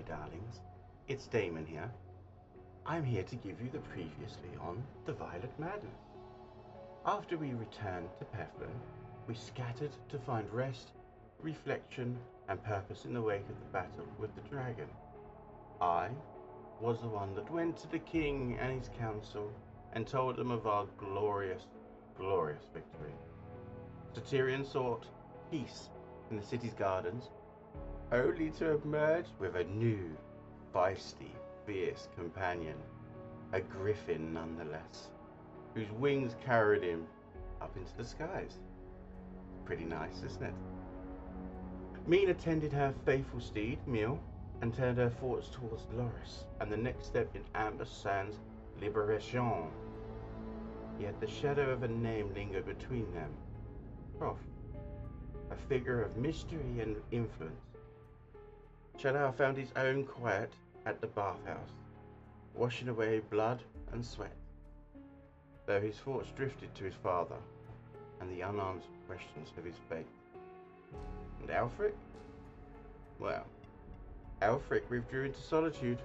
my darlings. It's Damon here. I'm here to give you the previously on the Violet Madness. After we returned to Pethlan, we scattered to find rest, reflection, and purpose in the wake of the battle with the dragon. I was the one that went to the king and his council and told them of our glorious, glorious victory. Satyrian sought peace in the city's gardens, only to emerge with a new, feisty, fierce companion, a griffin nonetheless, whose wings carried him up into the skies. Pretty nice, isn't it? Mina tended her faithful steed, Mille, and turned her thoughts towards Loris and the next step in Amber Sand's liberation. Yet the shadow of a name lingered between them. Prof, a figure of mystery and influence. Shadar found his own quiet at the bathhouse, washing away blood and sweat, though his thoughts drifted to his father and the unanswered questions of his fate. And Aelfric? Well, Aelfric withdrew into solitude,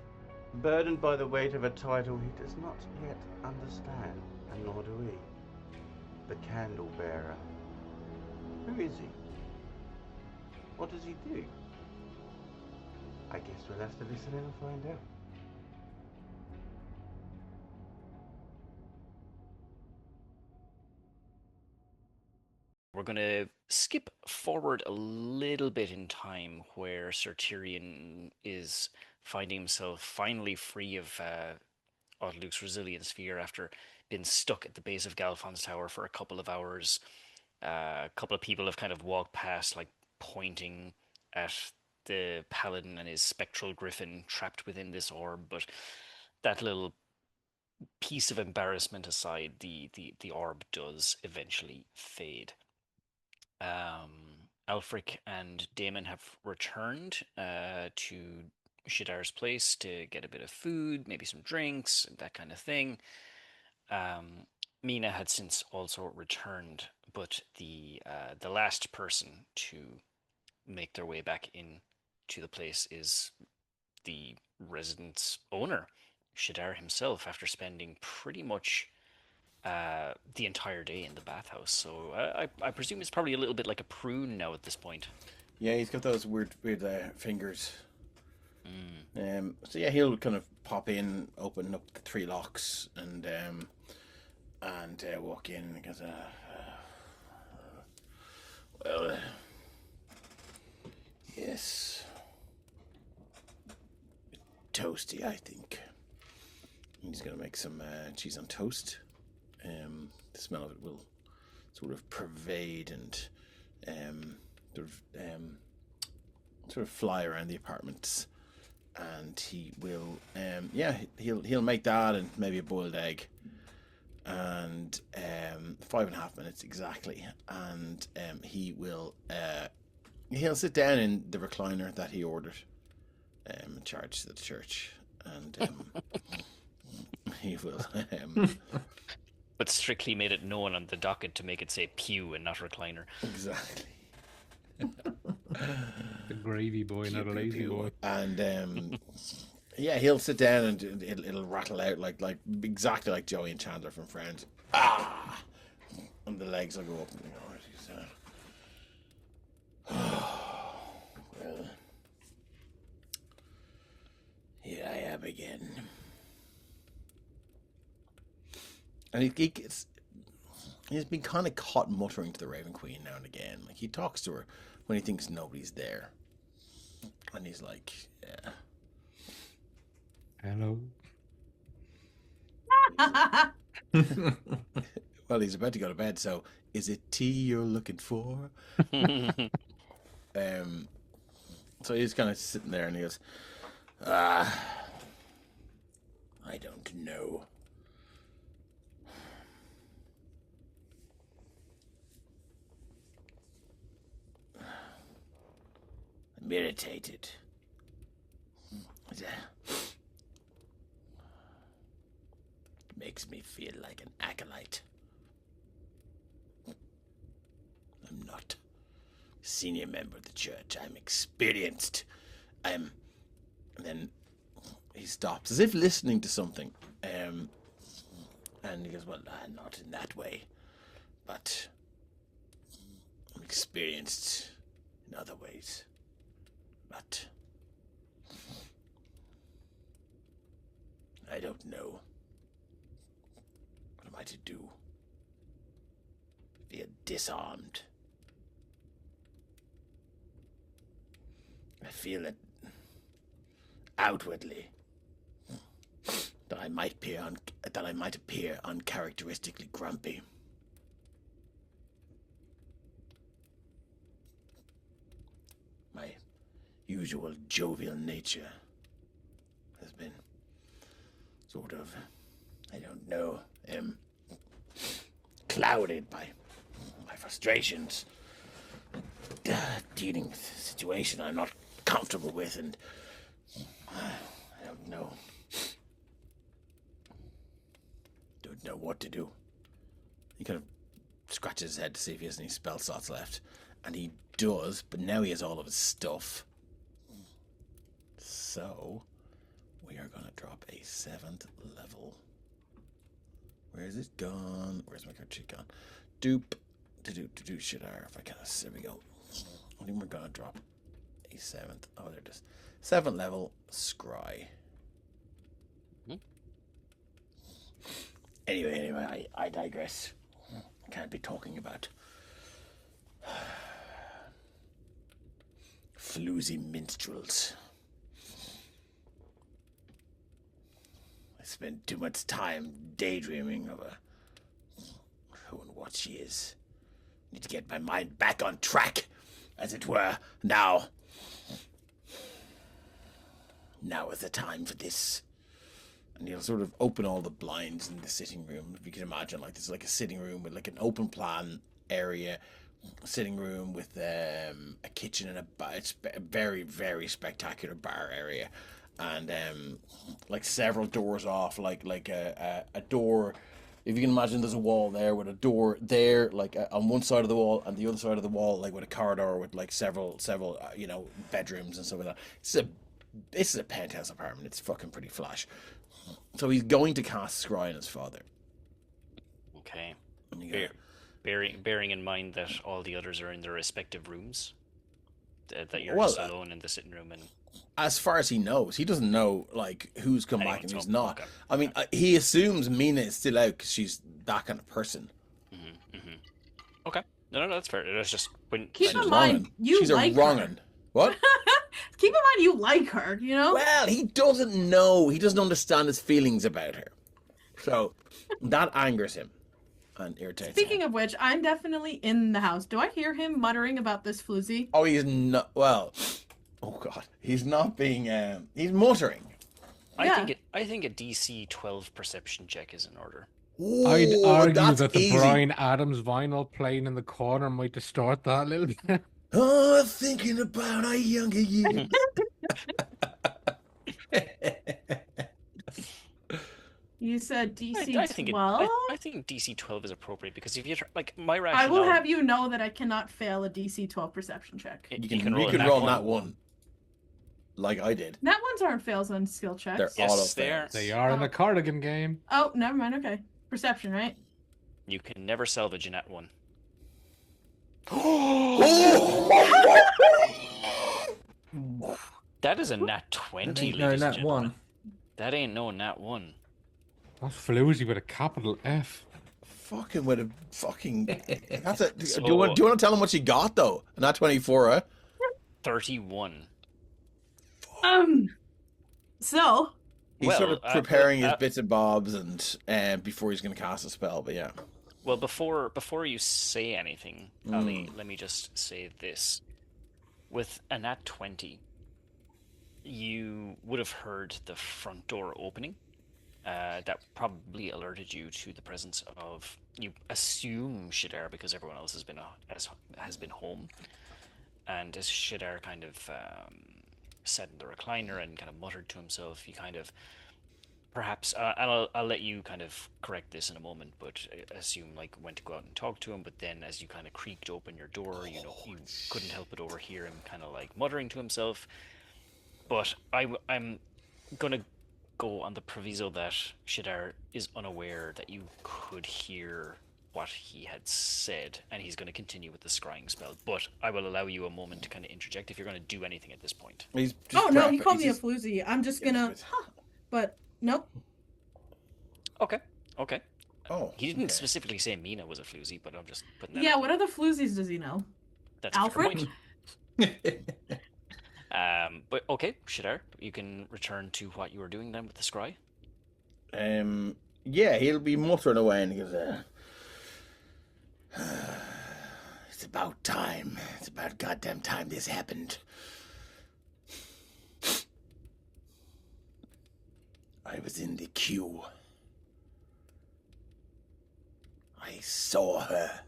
burdened by the weight of a title he does not yet understand, and nor do we. The Candle Bearer. Who is he? What does he do? I guess we'll have to listen in and find out. We're going to skip forward a little bit in time where Sir Tyrion is finding himself finally free of Otluke's resilience sphere after being stuck at the base of Galfond's tower for a couple of hours. A couple of people have kind of walked past, like pointing at the paladin and his spectral griffin trapped within this orb, but that little piece of embarrassment aside, the orb does eventually fade. Aelfric and Damon have returned to Shadar's place to get a bit of food, maybe some drinks, that kind of thing. Mina had since also returned, but the last person to make their way back in to the place is the resident's owner, Shadar himself, after spending pretty much the entire day in the bathhouse. So I presume it's probably a little bit like a prune now at this point. Yeah, he's got those weird fingers. So yeah, he'll kind of pop in, open up the three locks, and walk in and goes, well, yes, toasty, I think. He's gonna make some cheese on toast. The smell of it will sort of pervade and sort of fly around the apartments, and he will he'll make that and maybe a boiled egg, and 5.5 minutes exactly, and he'll sit down in the recliner that he ordered, charged to the church, and he will but strictly made it known on the docket to make it say pew and not recliner. Exactly. The gravy boy, not a lazy boy. And yeah, he'll sit down and it'll rattle out like exactly like Joey and Chandler from Friends. Ah, and the legs will go up. Well, here I am again. And he's been kind of caught muttering to the Raven Queen now and again. Like, he talks to her when he thinks nobody's there. And he's like, yeah. Hello. Well, he's about to go to bed, so is it tea you're looking for? So he's kind of sitting there and he goes, I don't know. I'm irritated. It makes me feel like an acolyte. I'm not a senior member of the church. I'm experienced. I'm And then he stops, as if listening to something. And he goes, well, not in that way. But I'm experienced in other ways. But I don't know. What am I to do? Be disarmed. I feel that outwardly that I might appear uncharacteristically grumpy. My usual jovial nature has been sort of, I don't know, clouded by my frustrations, dealing with a situation I'm not comfortable with, and I don't know what to do. He kind of scratches his head to see if he has any spell slots left, and he does, but now he has all of his stuff. So we are gonna drop a 7th level. Where is it gone? Where's my card sheet gone? Doop. To do Shadar if I can. There we go. I think we're gonna drop a 7th. Oh, there it is. 7th level scry. Anyway, I digress. I can't be talking about floozy minstrels. I spend too much time daydreaming of who and what she is. Need to get my mind back on track, as it were. Now is the time for this. And he'll sort of open all the blinds in the sitting room. If you can imagine, like, there's like a sitting room with like an open plan area, sitting room with a kitchen and a bar. It's a very, very spectacular bar area, and like several doors off, like a door. If you can imagine, there's a wall there with a door there, like on one side of the wall, and the other side of the wall, like with a corridor with like several bedrooms and stuff like that. This is a penthouse apartment. It's fucking pretty flash. So he's going to cast scry on his father. Okay. Bearing in mind that all the others are in their respective rooms, that you're just alone in the sitting room, and as far as he knows, he doesn't know like who's come back and who's not. Okay. I mean, he assumes Mina is still out because she's that kind of person. Okay, no, that's fair. It's just when keep in mind she's like a wrong'un. What? Keep in mind you like her, you know? Well, he doesn't know. He doesn't understand his feelings about her. So that angers him and irritates him. Speaking of which, I'm definitely in the house. Do I hear him muttering about this floozy? Oh, he's not. Well, oh God, he's not being. He's muttering. I think a DC 12 perception check is in order. Ooh, I'd argue that the easy. Bryan Adams vinyl playing in the corner might distort that a little bit. Oh, thinking about our younger years. You said DC 12? I think DC 12 is appropriate because if you like my rationale, I will have you know that I cannot fail a DC 12 perception check. You can roll that one. Like I did. Nat ones aren't fails on skill checks. They're auto fails. They are in the cardigan game. Oh, never mind. Okay. Perception, right? You can never salvage a nat 1. That is a nat 20, ladies and gentlemen. 1. That ain't no nat 1. That's floozy with a capital F. Fucking with a fucking. That's a. So, do you want to tell him what you got though? A nat 24, huh? 31. So. He's sort of preparing his bits and bobs and before he's going to cast a spell, but yeah. Well, before you say anything, Ali, let me just say this. With a nat 20, you would have heard the front door opening. That probably alerted you to the presence of, you assume, Shadar, because everyone else has been home. And as Shadar kind of sat in the recliner and kind of muttered to himself, you kind of, perhaps, I'll let you kind of correct this in a moment, but assume like went to go out and talk to him, but then as you kind of creaked open your door, you couldn't help but overhear him kind of like muttering to himself. But I'm gonna go on the proviso that Shadar is unaware that you could hear what he had said, and he's going to continue with the scrying spell. But I will allow you a moment to kind of interject if you're going to do anything at this point. He's just Oh no, he prepping. called He's me just- a floozy. I'm just gonna, but nope. Okay. Oh, He didn't okay. specifically say Mina was a floozy, but I'm just putting that Yeah, out what other floozies does he know? there. That's a fair Aelfric? point. But okay, Shadar, you can return to what you were doing then with the scry. Yeah, he'll be muttering away and he goes, it's about time. It's about goddamn time this happened. I was in the queue. I saw her.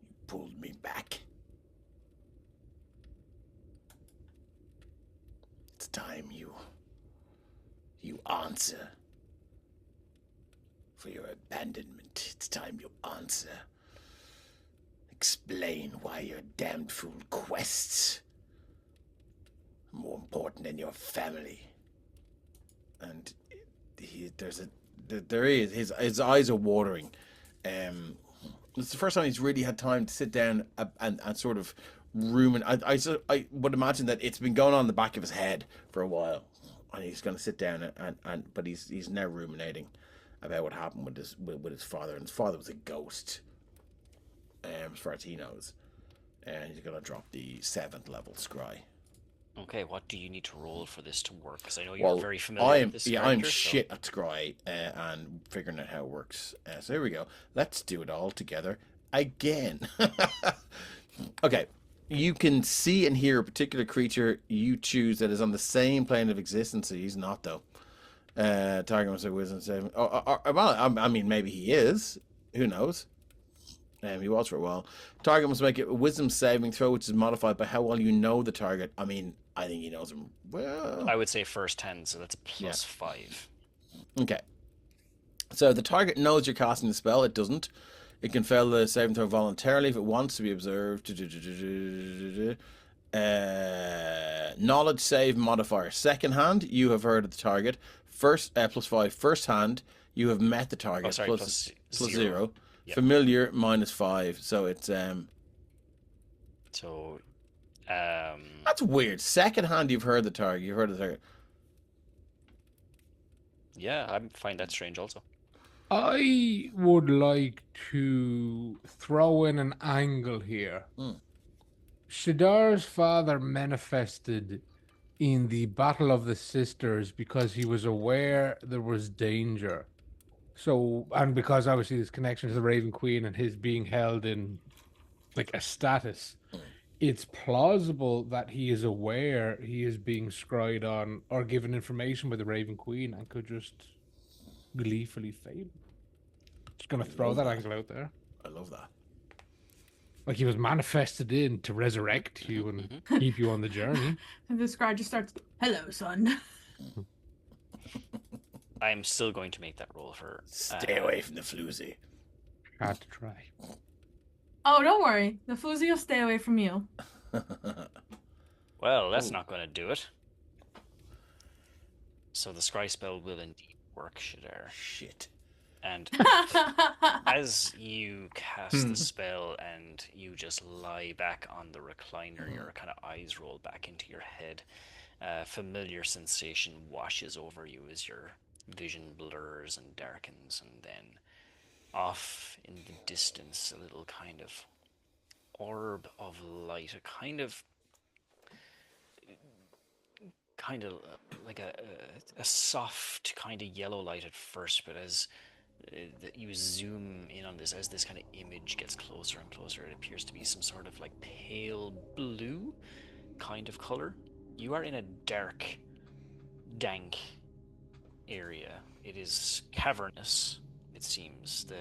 You pulled me back. It's time you answer for your abandonment. It's time you answer. Explain why your damned fool quests are more important than your family. And there is his eyes are watering. It's the first time he's really had time to sit down and sort of ruminate. I would imagine that it's been going on in the back of his head for a while, and he's going to sit down but he's now ruminating about what happened with his father, and his father was a ghost, as far as he knows, and he's going to drop the 7th level scry. Okay, what do you need to roll for this to work? Because I know you're very familiar I'm with this I'm character, shit at scry and figuring out how it works. So here we go. Let's do it all together again. Okay. You can see and hear a particular creature you choose that is on the same plane of existence. So he's not, though. Target must have wisdom saving. Well, I mean, maybe he is. Who knows? He was for a while. Target must make a wisdom saving throw, which is modified by how well you know the target. I mean, I think he knows him well. I would say first hand, so that's a +5. Okay. So the target knows you're casting the spell. It doesn't. It can fail the saving throw voluntarily if it wants to be observed. Knowledge save modifier. Second hand, you have heard of the target. First +5. First hand, you have met the target. Oh, sorry, plus plus 0. Yep. Familiar -5. So it's So, that's weird. Second hand, you've heard the target. You've heard of the target. yeah, I find that strange also. I would like to throw in an angle here. Shadar's father manifested in the Battle of the Sisters because he was aware there was danger. So, and because obviously his connection to the Raven Queen and his being held in like a status, it's plausible that he is aware he is being scryed on or given information by the Raven Queen and could just gleefully fail. Just gonna throw that angle out there. I love that. Like he was manifested in to resurrect you and keep you on the journey. And the scry just starts, "Hello, son." I'm still going to make that roll for... Stay away from the floozy. Had to try. Oh, don't worry. The floozy will stay away from you. Well, that's not going to do it. So the scry spell will indeed work, Shadar. Shit. And as you cast the spell and you just lie back on the recliner, your kind of eyes roll back into your head, a familiar sensation washes over you as your vision blurs and darkens, and then off in the distance, a little kind of orb of light, a kind of like a soft kind of yellow light at first, but as that you zoom in on this, as this kind of image gets closer and closer, it appears to be some sort of like pale blue kind of color. You are in a dark, dank area. It is cavernous, it seems. The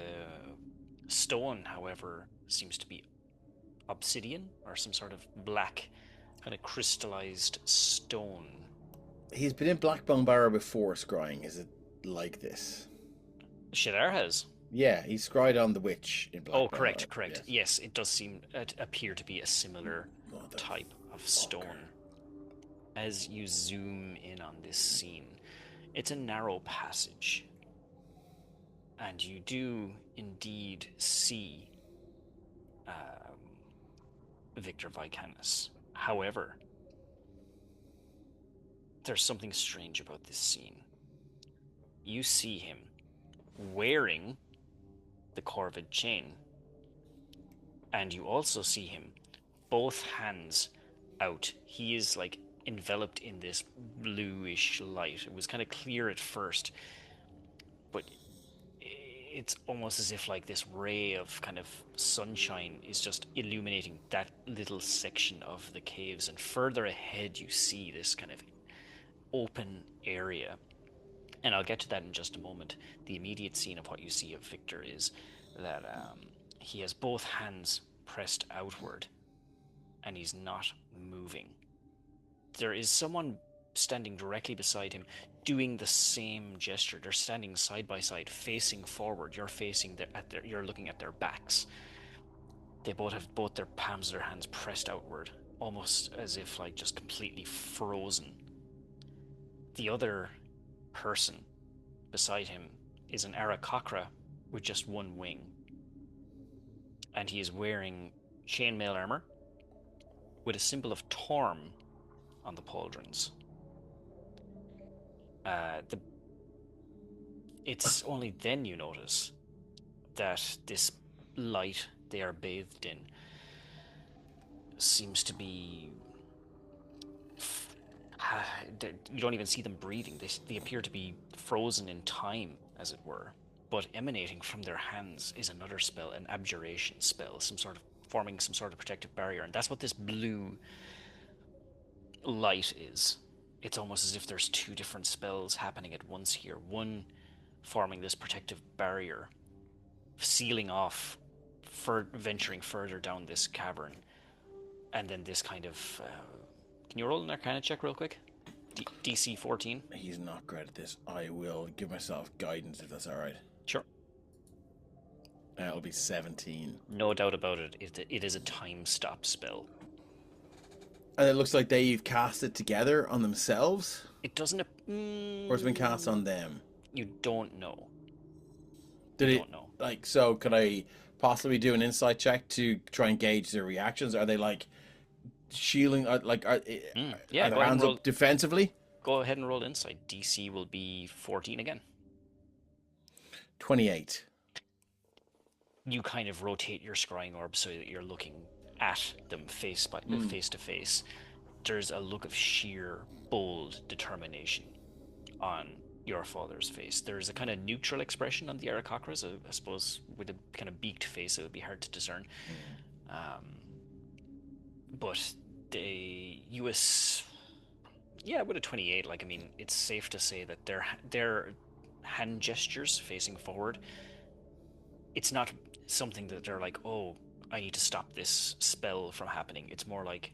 stone, however, seems to be obsidian or some sort of black kind of crystallized stone. He's been in Blackbone Barrow before scrying. Is it like this? Shadar has. Yeah, he scryed on the witch in Blackbone. Oh, correct. Yes. Yes, it does appear to be a similar type of stone. as you zoom in on this scene, it's a narrow passage. And you do indeed see Victor Vicanus. However, there's something strange about this scene. You see him wearing the Corvid chain, and you also see him both hands out. He is like enveloped in this bluish light. It was kind of clear at first, but it's almost as if like this ray of kind of sunshine is just illuminating that little section of the caves, and further ahead you see this kind of open area. And I'll get to that in just a moment. The immediate scene of what you see of Victor is that he has both hands pressed outward and he's not moving. There is someone standing directly beside him doing the same gesture. They're standing side by side, facing forward. You're looking at their backs. They both have their palms of their hands pressed outward, almost as if like just completely frozen. The other person beside him is an Aarakocra with just one wing, and he is wearing chainmail armor with a symbol of Torm on the pauldrons. It's only then you notice that this light they are bathed in seems to be... You don't even see them breathing. They appear to be frozen in time, as it were. But emanating from their hands is another spell, an abjuration spell, forming some sort of protective barrier. And that's what this blue light is. It's almost as if there's two different spells happening at once here. One forming this protective barrier, sealing off, venturing further down this cavern. And then this kind of... can you roll an Arcana check real quick? DC 14. He's not great at this. I will give myself guidance if that's alright. Sure. It'll be 17. No doubt about it. It is a time stop spell. And it looks like they've cast it together on themselves? It doesn't... Or it's been cast on them? You don't know. Don't know. Like, so could I possibly do an insight check to try and gauge their reactions? Are they like shielding, are their hands up defensively? Go ahead and roll insight. DC will be 14 again. 28. You kind of rotate your scrying orb so that you're looking at them face to face. There's a look of sheer, bold determination on your father's face. There's a kind of neutral expression on the Aarakocras. I suppose with a kind of beaked face, it would be hard to discern. But with a 28, like, I mean, it's safe to say that their hand gestures facing forward, it's not something that they're like, oh, I need to stop this spell from happening. It's more like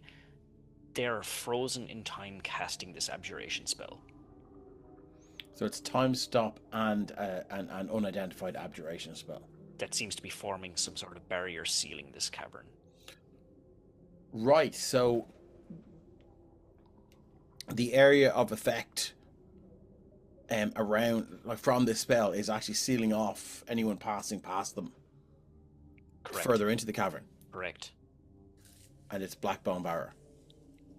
they're frozen in time casting this abjuration spell. So it's time stop and an unidentified abjuration spell. That seems to be forming some sort of barrier sealing this cavern. Right, so the area of effect around, like, from this spell is actually sealing off anyone passing past them. Correct. Further into the cavern. Correct. And it's Blackbone Barrow.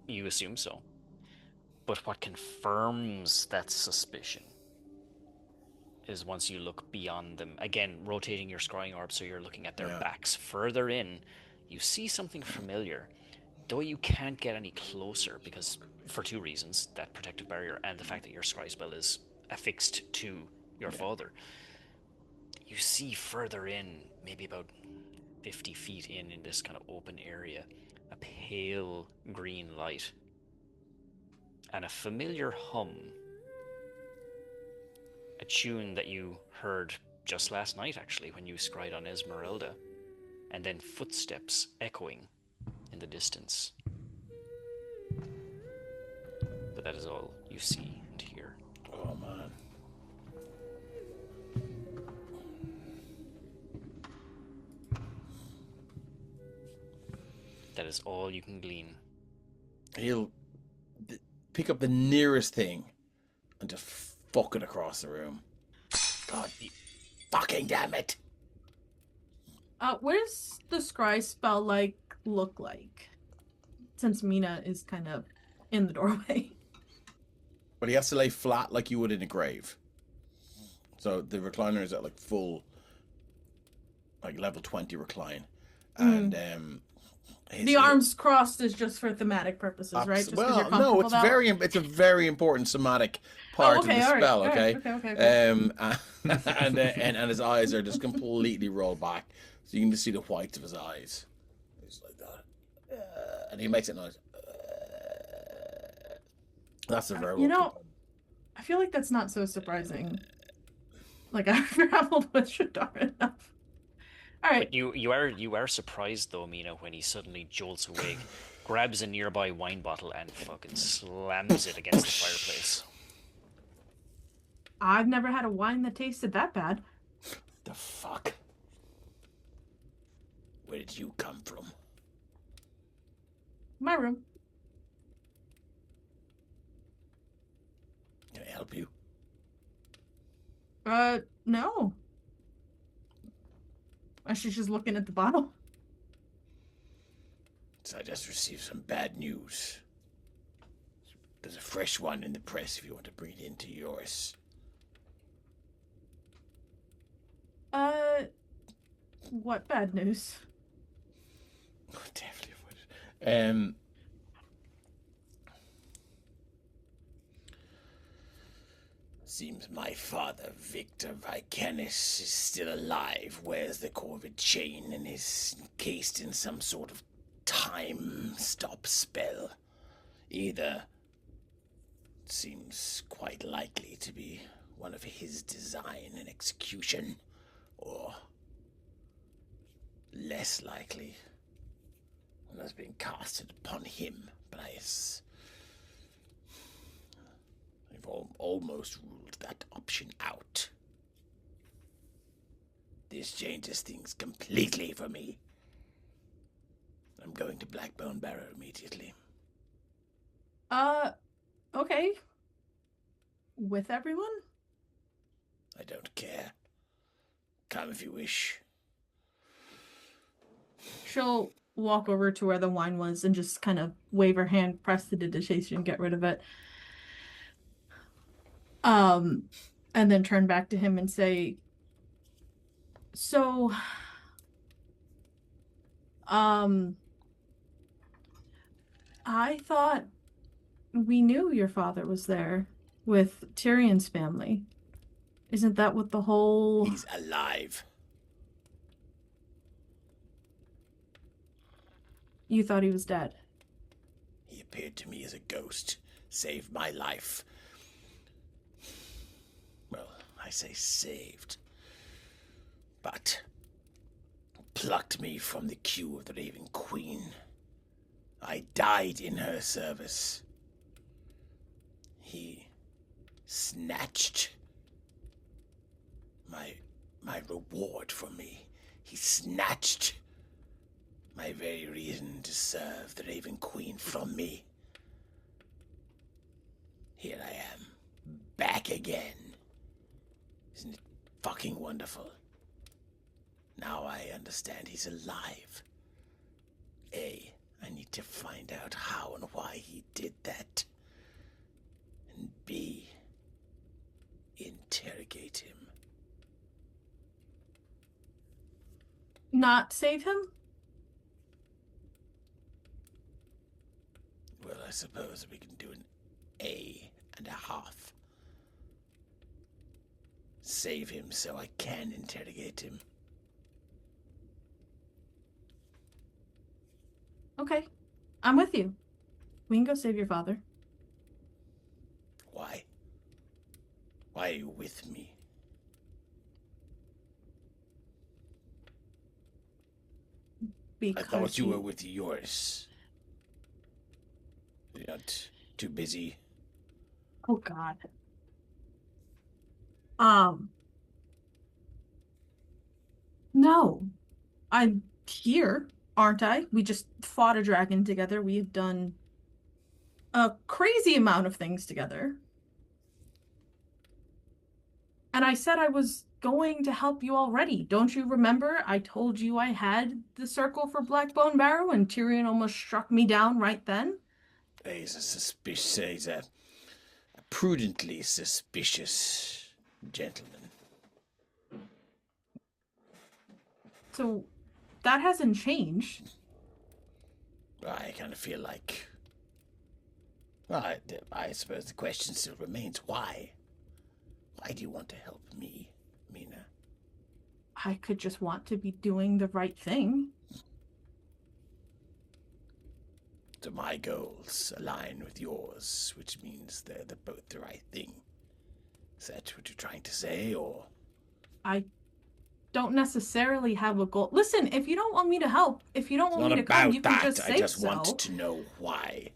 You assume so. But what confirms that suspicion is once you look beyond them, again, rotating your scrying orb so you're looking at their backs. Further in, you see something familiar, though you can't get any closer because, for two reasons, that protective barrier and the fact that your scry spell is affixed to your father. You see further in, maybe about 50 feet in this kind of open area, a pale green light and a familiar hum. A tune that you heard just last night, actually, when you scryed on Esmeralda. And then footsteps echoing in the distance. But that is all you see and hear. Oh, man. That is all you can glean. pick up the nearest thing and just fuck it across the room. God fucking damn it. What does the scry spell look like? Since Mina is kind of in the doorway. But he has to lay flat like you would in a grave. So the recliner is at like full, like level 20 recline. And the arms crossed is just for thematic purposes, right? Just well, no, it's a very important somatic part of the spell. Okay. And his eyes are just completely rolled back, so you can just see the whites of his eyes. It's like that, and he makes a noise. That's a very I feel like that's not so surprising. Like, I've traveled with Shadar enough. All right. But you are surprised though, Mina, when he suddenly jolts awake, grabs a nearby wine bottle and fucking slams it against the fireplace. I've never had a wine that tasted that bad. The fuck? Where did you come from? My room. Can I help you? No. She's just looking at the bottle. So I just received some bad news. There's a fresh one in the press if you want to bring it into yours. What bad news? Oh, definitely would. Seems my father, Victor Vicanis, is still alive, wears the Corvid chain, and is encased in some sort of time stop spell. Either seems quite likely to be one of his design and execution, or less likely one has been casted upon him. But I've almost ruled that option out. This changes things completely for me. I'm going to Blackbone Barrow immediately. Okay. With everyone? I don't care. Come if you wish. She'll walk over to where the wine was and just kind of wave her hand, press the digitation, get rid of it. And then turn back to him and say, so, I thought we knew your father was there with Tyrion's family. Isn't that what the whole... He's alive. You thought he was dead? He appeared to me as a ghost, saved my life. Well, I say saved, but plucked me from the queue of the Raven Queen. I died in her service. He snatched my reward from me. He snatched my very reason to serve the Raven Queen from me. Here I am, back again. Isn't it fucking wonderful? Now I understand he's alive. A, I need to find out how and why he did that. And B, interrogate him. Not save him? Well, I suppose we can do an A and a half. Save him so I can interrogate him. Okay. I'm with you. We can go save your father. Why? Why are you with me? Because I thought you were with yours. You're not too busy. Oh, God. No. I'm here, aren't I? We just fought a dragon together. We have done a crazy amount of things together. And I said I was going to help you already. Don't you remember? I told you I had the circle for Blackbone Barrow and Tyrion almost struck me down right then. He's a prudently suspicious gentleman. So that hasn't changed. I kind of feel like... Well, I suppose the question still remains, why? Why do you want to help me, Mina? I could just want to be doing the right thing. So my goals align with yours, which means they're both the right thing. Is that what you're trying to say, or...? I don't necessarily have a goal. Listen, if you don't want me to help, if you don't want me to come, you can just say so. I just want to know why.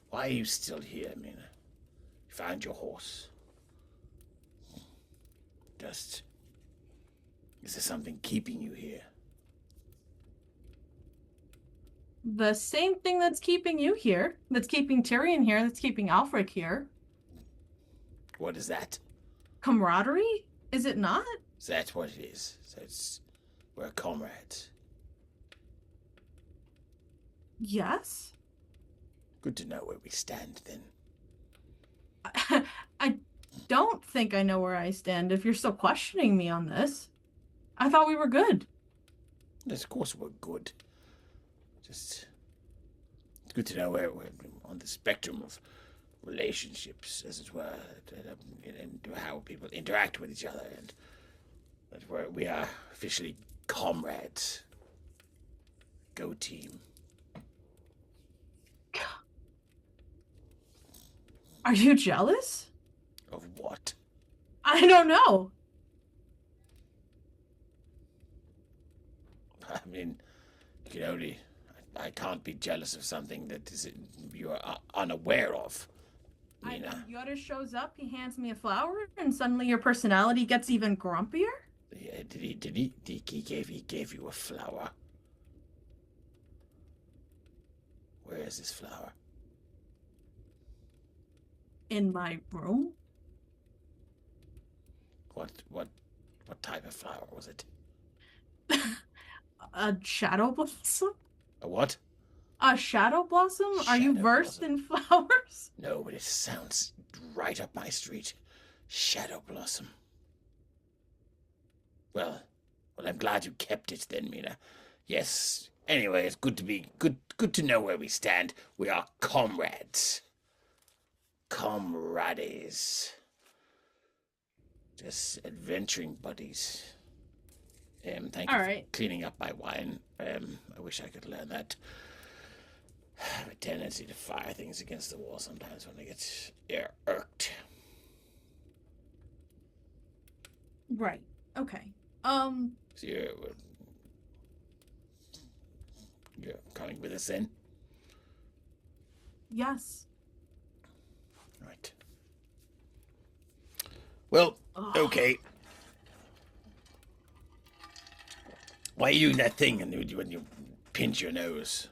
Why are you still here, Mina? You found your horse. Is there something keeping you here? The same thing that's keeping you here, that's keeping Tyrion here, that's keeping Aelfric here. What is that? Camaraderie? Is it not? Is that what it is? We're comrades. Yes. Good to know where we stand, then. I don't think I know where I stand if you're still questioning me on this. I thought we were good. Yes, of course we're good. Just, it's good to know where we're on the spectrum of relationships, as it were, and how people interact with each other, and that we are officially comrades. Go team. Are you jealous? Of what? I don't know. I mean, you can only... I can't be jealous of something that you are unaware of. Nina. Yoda shows up, he hands me a flower, and suddenly your personality gets even grumpier? Yeah, he gave you a flower. Where is this flower? In my room? What type of flower was it? A shadow blossom? A what? A shadow blossom? Are you versed in flowers? No, but it sounds right up my street. Shadow blossom. Well, I'm glad you kept it then, Mina. Yes. Anyway, it's good to know where we stand. We are comrades. Comrades. Just adventuring buddies. Thank you for cleaning up my wine. I wish I could learn that. I have a tendency to fire things against the wall sometimes when I get irked. Right. Okay. So you're coming with us then? Yes. Right. Well, okay. Why are you doing that thing when you pinch your nose?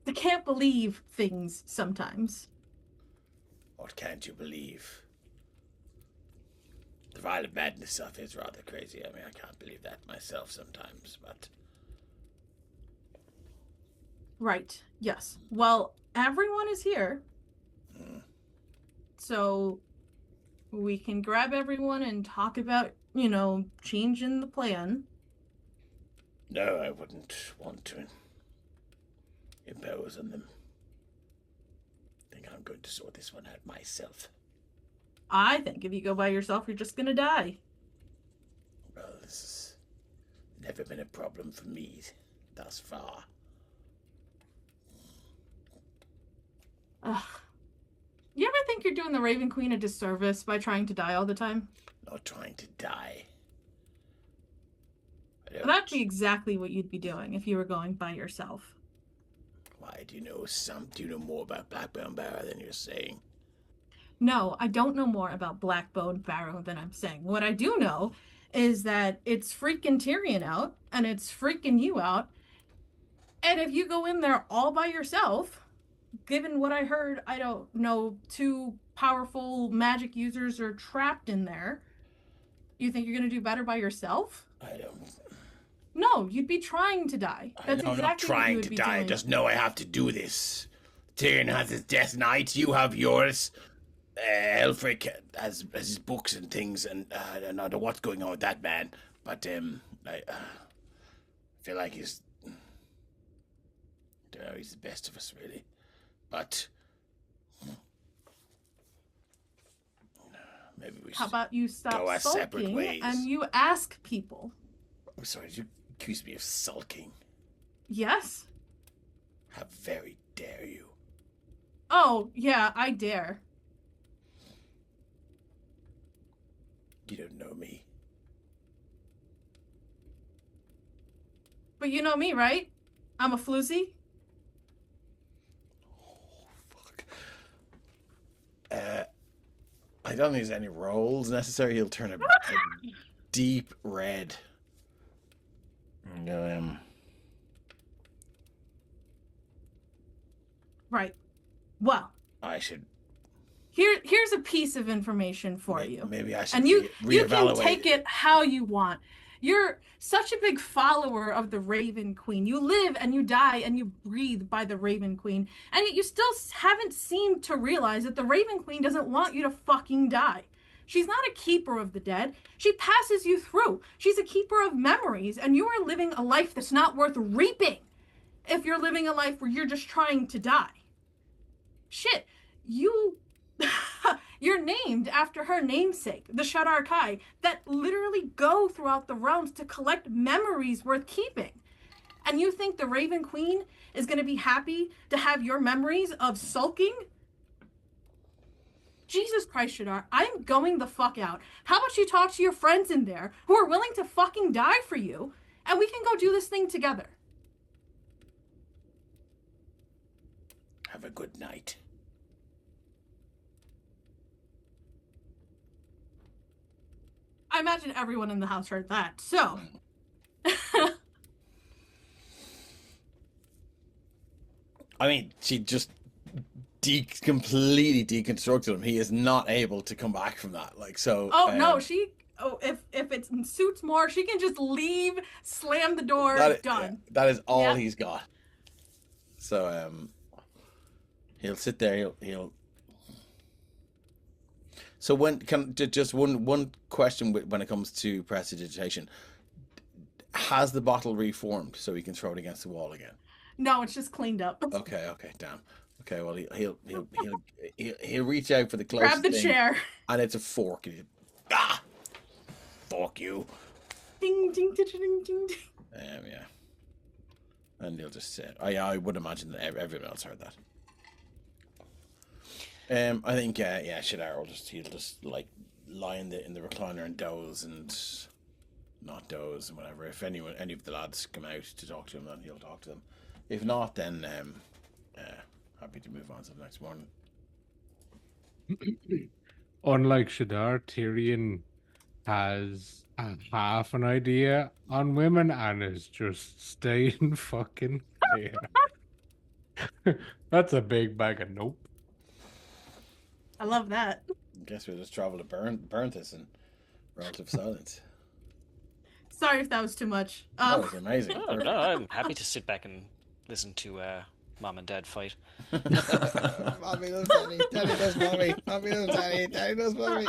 I can't believe things sometimes. What can't you believe? The Violet Madness stuff is rather crazy. I mean, I can't believe that myself sometimes, but... Right. Yes. Well, everyone is here. So we can grab everyone and talk about, changing the plan. No, I wouldn't want to impose on them. I think I'm going to sort this one out myself. I think if you go by yourself, you're just gonna die. Well, this has never been a problem for me thus far. Ugh. You ever think you're doing the Raven Queen a disservice by trying to die all the time? Not trying to die. That'd be exactly what you'd be doing if you were going by yourself. Why, do you know more about Blackbone Barrow than you're saying? No, I don't know more about Blackbone Barrow than I'm saying. What I do know is that it's freaking Tyrion out, and it's freaking you out. And if you go in there all by yourself, given what I heard, I don't know, 2 powerful magic users are trapped in there. You think you're going to do better by yourself? I don't. No, you'd be trying to die. That's I'm not exactly what you trying would to be die. I doing. just know I have to do this. Tyrion has his death knight. You have yours. Aelfric has his books and things, and I don't know what's going on with that man. But I feel like he's. I don't know. He's the best of us, really. But maybe we should. How about you stop go our separate sulking ways. and you ask people? I'm sorry. Did you accuse me of sulking? Yes. How very dare you? Oh, yeah, I dare. You don't know me. But you know me, right? I'm a floozy. Fuck. I don't think there's any rolls necessary. He'll turn a deep red. And go, Right. Well, I should. here's a piece of information for you. Maybe I should And you reevaluate. can take it how you want. You're such a big follower of the Raven Queen. You live and you die and you breathe by the Raven Queen. And yet you still haven't seemed to realize that the Raven Queen doesn't want you to fucking die. She's not a keeper of the dead. She passes you through. She's a keeper of memories, and you are living a life that's not worth reaping if you're living a life where you're just trying to die. Shit, you're named after her namesake, the Shadar Kai, that literally go throughout the realms to collect memories worth keeping. And you think the Raven Queen is going to be happy to have your memories of sulking? Jesus Christ, Shadar, I'm going the fuck out. How about you talk to your friends in there who are willing to fucking die for you, and we can go do this thing together. Have a good night. I imagine everyone in the house heard that, so. I mean, she just completely deconstructed him. He is not able to come back from that. Like, so. Oh, no, if it suits more, she can just leave, slam the door, done. Yeah, that is all Yeah. he's got. So, he'll sit there, he'll. So just one question when it comes to prestidigitation. Has the bottle reformed so he can throw it against the wall again? No, it's just cleaned up. Okay, damn. Okay, well he'll reach out for the closest Grab the thing, chair. and it's a fork. And fuck you. Ding, ding, ding, ding, ding, ding. Yeah. And he'll just sit. I would imagine that everyone else heard that. I think Shadar he'll just like lie in the recliner and doze and not doze and whatever. If any of the lads come out to talk to him, then he'll talk to them. If not, then happy to move on to the next morning. Unlike Shadar, Tyrion has a half an idea on women and is just staying fucking clear. That's a big bag of nope. I love that. I guess we'll just travel to Berinthas in relative silence. Sorry if that was too much. That was amazing. No, I'm happy to sit back and listen to Mom and Dad fight. Mommy loves Daddy. Daddy loves Mommy. Mommy loves Daddy. Daddy loves Mommy.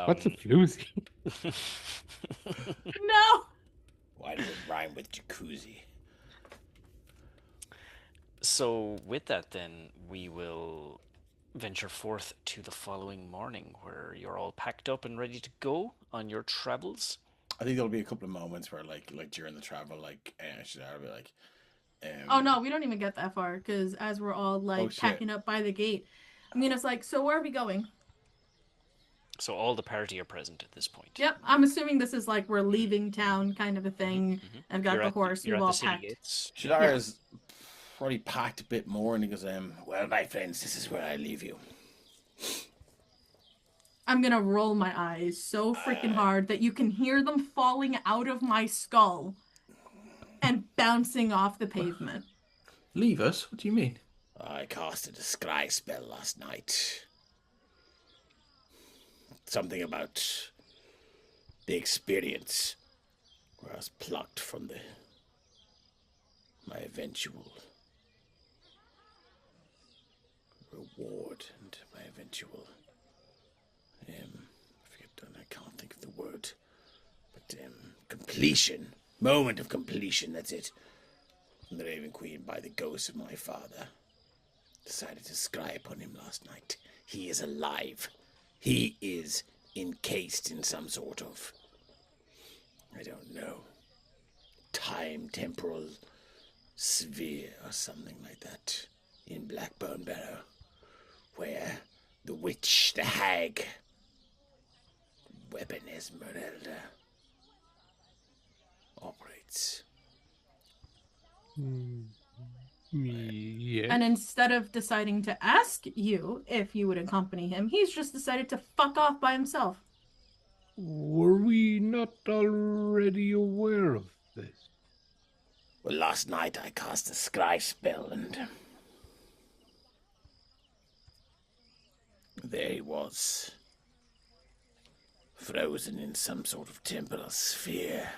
What's a floozy? No! Why does it rhyme with jacuzzi? So with that, then, we will venture forth to the following morning, where you're all packed up and ready to go on your travels. I think there'll be a couple of moments where, like during the travel, Shadar will be like, Oh no, we don't even get that far, because as we're all packing up by the gate, Mina's like, so where are we going? So all the party are present at this point. Yep, I'm assuming this is like we're leaving town kind of a thing. I've got the horse, we've all packed. Shadar is probably packed a bit more, and he goes, well, my friends, this is where I leave you. I'm gonna roll my eyes so freaking hard that you can hear them falling out of my skull and bouncing off the pavement. Leave us? What do you mean? I casted a scry spell last night. Something about the experience where I was plucked from my eventual reward and my eventual I can't think of the word, but completion, moment of completion, that's it. From the Raven Queen by the ghost of my father. Decided to scry upon him last night. He is alive. He is encased in some sort of, I don't know, time temporal sphere or something like that in Blackbone Barrow, where the witch, the hag, weapon Esmeralda operates. Yeah. And instead of deciding to ask you if you would accompany him, he's just decided to fuck off by himself. Were we not already aware of this? Well, last night I cast a scry spell and there he was, frozen in some sort of temporal sphere.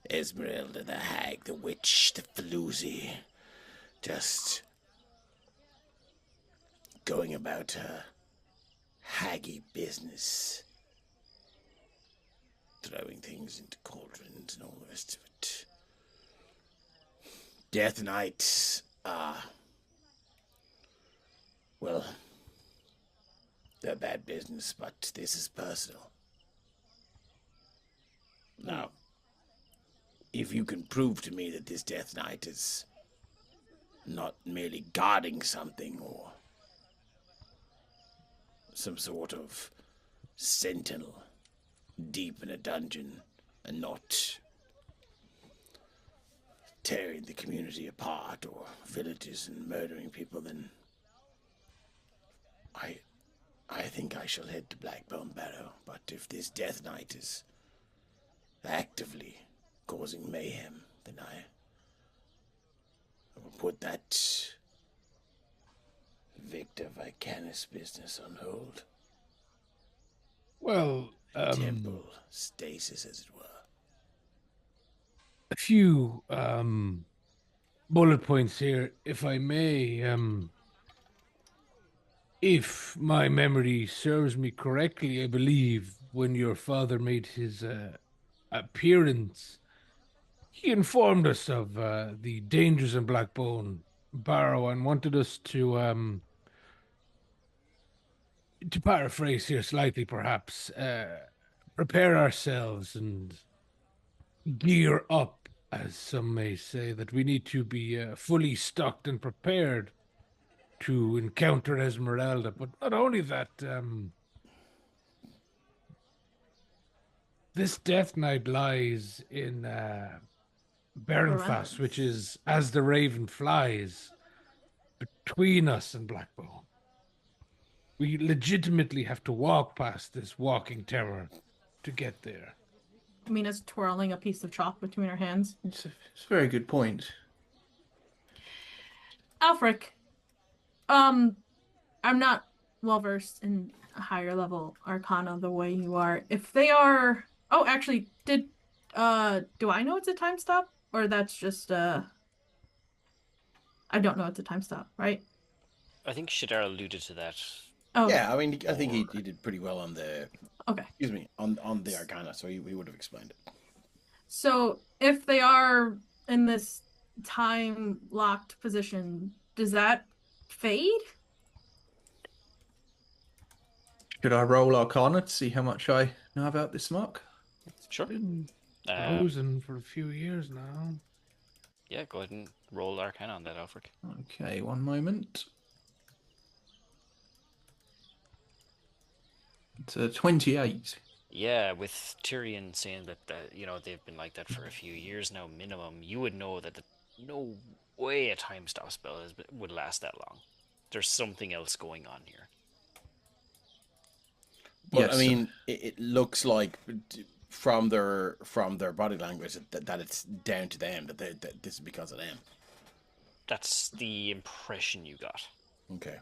Esmeralda, the hag, the witch, the floozy, just going about her haggy business, throwing things into cauldrons and all the rest of it. Death Knights are, well, they're bad business, but this is personal. Now, if you can prove to me that this Death Knight is not merely guarding something or some sort of sentinel deep in a dungeon and not tearing the community apart or villages and murdering people, then I think I shall head to Blackbone Barrow. But if this Death Knight is actively causing mayhem, then I will put that Victor Vicanus business on hold. Well, Temple stasis, as it were. a few bullet points here, if I may. If my memory serves me correctly, I believe when your father made his appearance, he informed us of the dangers in Blackbone Barrow and wanted us to paraphrase here slightly, perhaps, prepare ourselves and gear up, as some may say, that we need to be fully stocked and prepared to encounter Esmeralda. But not only that, this Death Knight lies in Berinthas, which is, as the raven flies, between us and Blackbone. We legitimately have to walk past this walking terror to get there. Mina's twirling a piece of chalk between her hands. It's a very good point. Aelfric, I'm not well versed in higher level arcana the way you are. If they are, oh, actually, do I know it's a time stop, or that's just I don't know it's a time stop, right? I think Shadar alluded to that. Oh, Yeah, I mean, I think he did pretty well on the. Okay. Excuse me, on the arcana, so he would have explained it. So if they are in this time locked position, does that fade? Should I roll Arcana to see how much I know about this mark? Sure. Been frozen for a few years now. Yeah, go ahead and roll Arcana on that, Aelfric. Okay, one moment. It's a 28. Yeah, with Tyrion saying that they've been like that for a few years now minimum, you would know that no way a time stop spell would last that long. There's something else going on here. But Yes. I mean, it looks like from their body language that it's down to them, that this is because of them. That's the impression you got. Okay.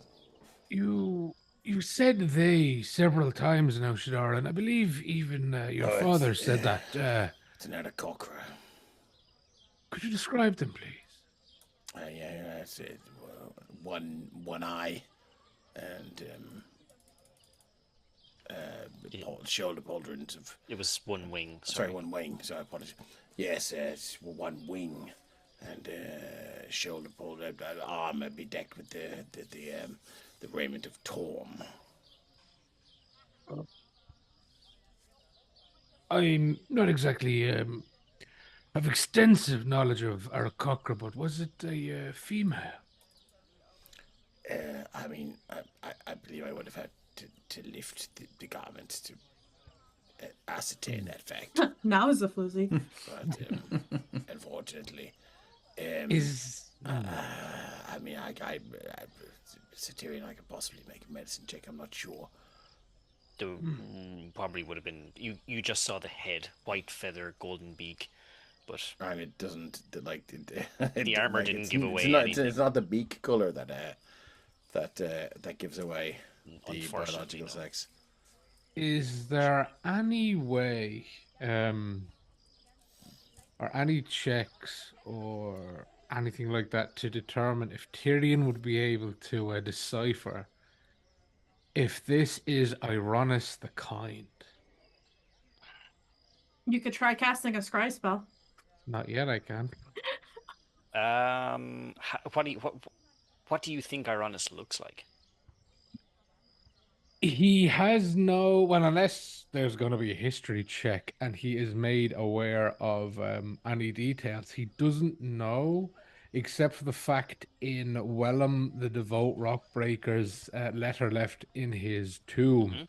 You said they several times now, Shadar, and I believe even your Oh, father it's, said that. It's another cockra. Could you describe them, please? Yeah, that's it. One eye, and shoulder pauldrons of. It was one wing. Sorry, one wing. Sorry, apologies. Yes, it's one wing, and shoulder pauldron armor bedecked with the raiment of Torm. I'm not exactly have extensive knowledge of Arakokra, but was it a female? I mean, I believe I would have had to lift the garments to ascertain that fact. Now is a floozy. But unfortunately, I mean, I Satyrian, I could possibly make a medicine check. I'm not sure. Probably would have been. You just saw the head, white feather, golden beak, but and it doesn't the armor didn't give away. It's not the beak color that gives away the biological sex. Is there any way, or any checks or anything like that to determine if Tyrion would be able to decipher if this is Ironis the Kind? You could try casting a scry spell. Not yet, I can't. What do you think Ironis looks like? He has no, well, unless there's going to be a history check and he is made aware of any details, he doesn't know, except for the fact in Wellham, the Devout Rockbreaker's letter left in his tomb,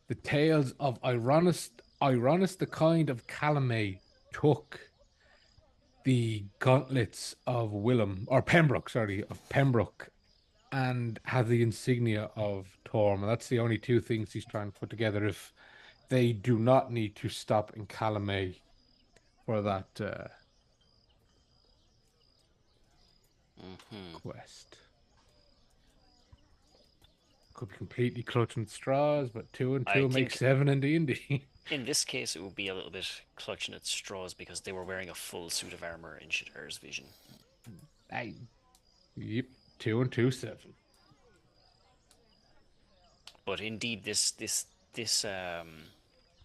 the tales of Ironis the Kind of Calamay took the gauntlets of Pembroke, and have the insignia of Torm. And that's the only two things he's trying to put together if they do not need to stop in Calamay for that quest. Could be completely clutching at straws, but 2 and 2 make 7 in D&D. In this case, it would be a little bit clutching at straws because they were wearing a full suit of armor in Shadar's vision. Yep, 2 and 2, 7. But indeed, this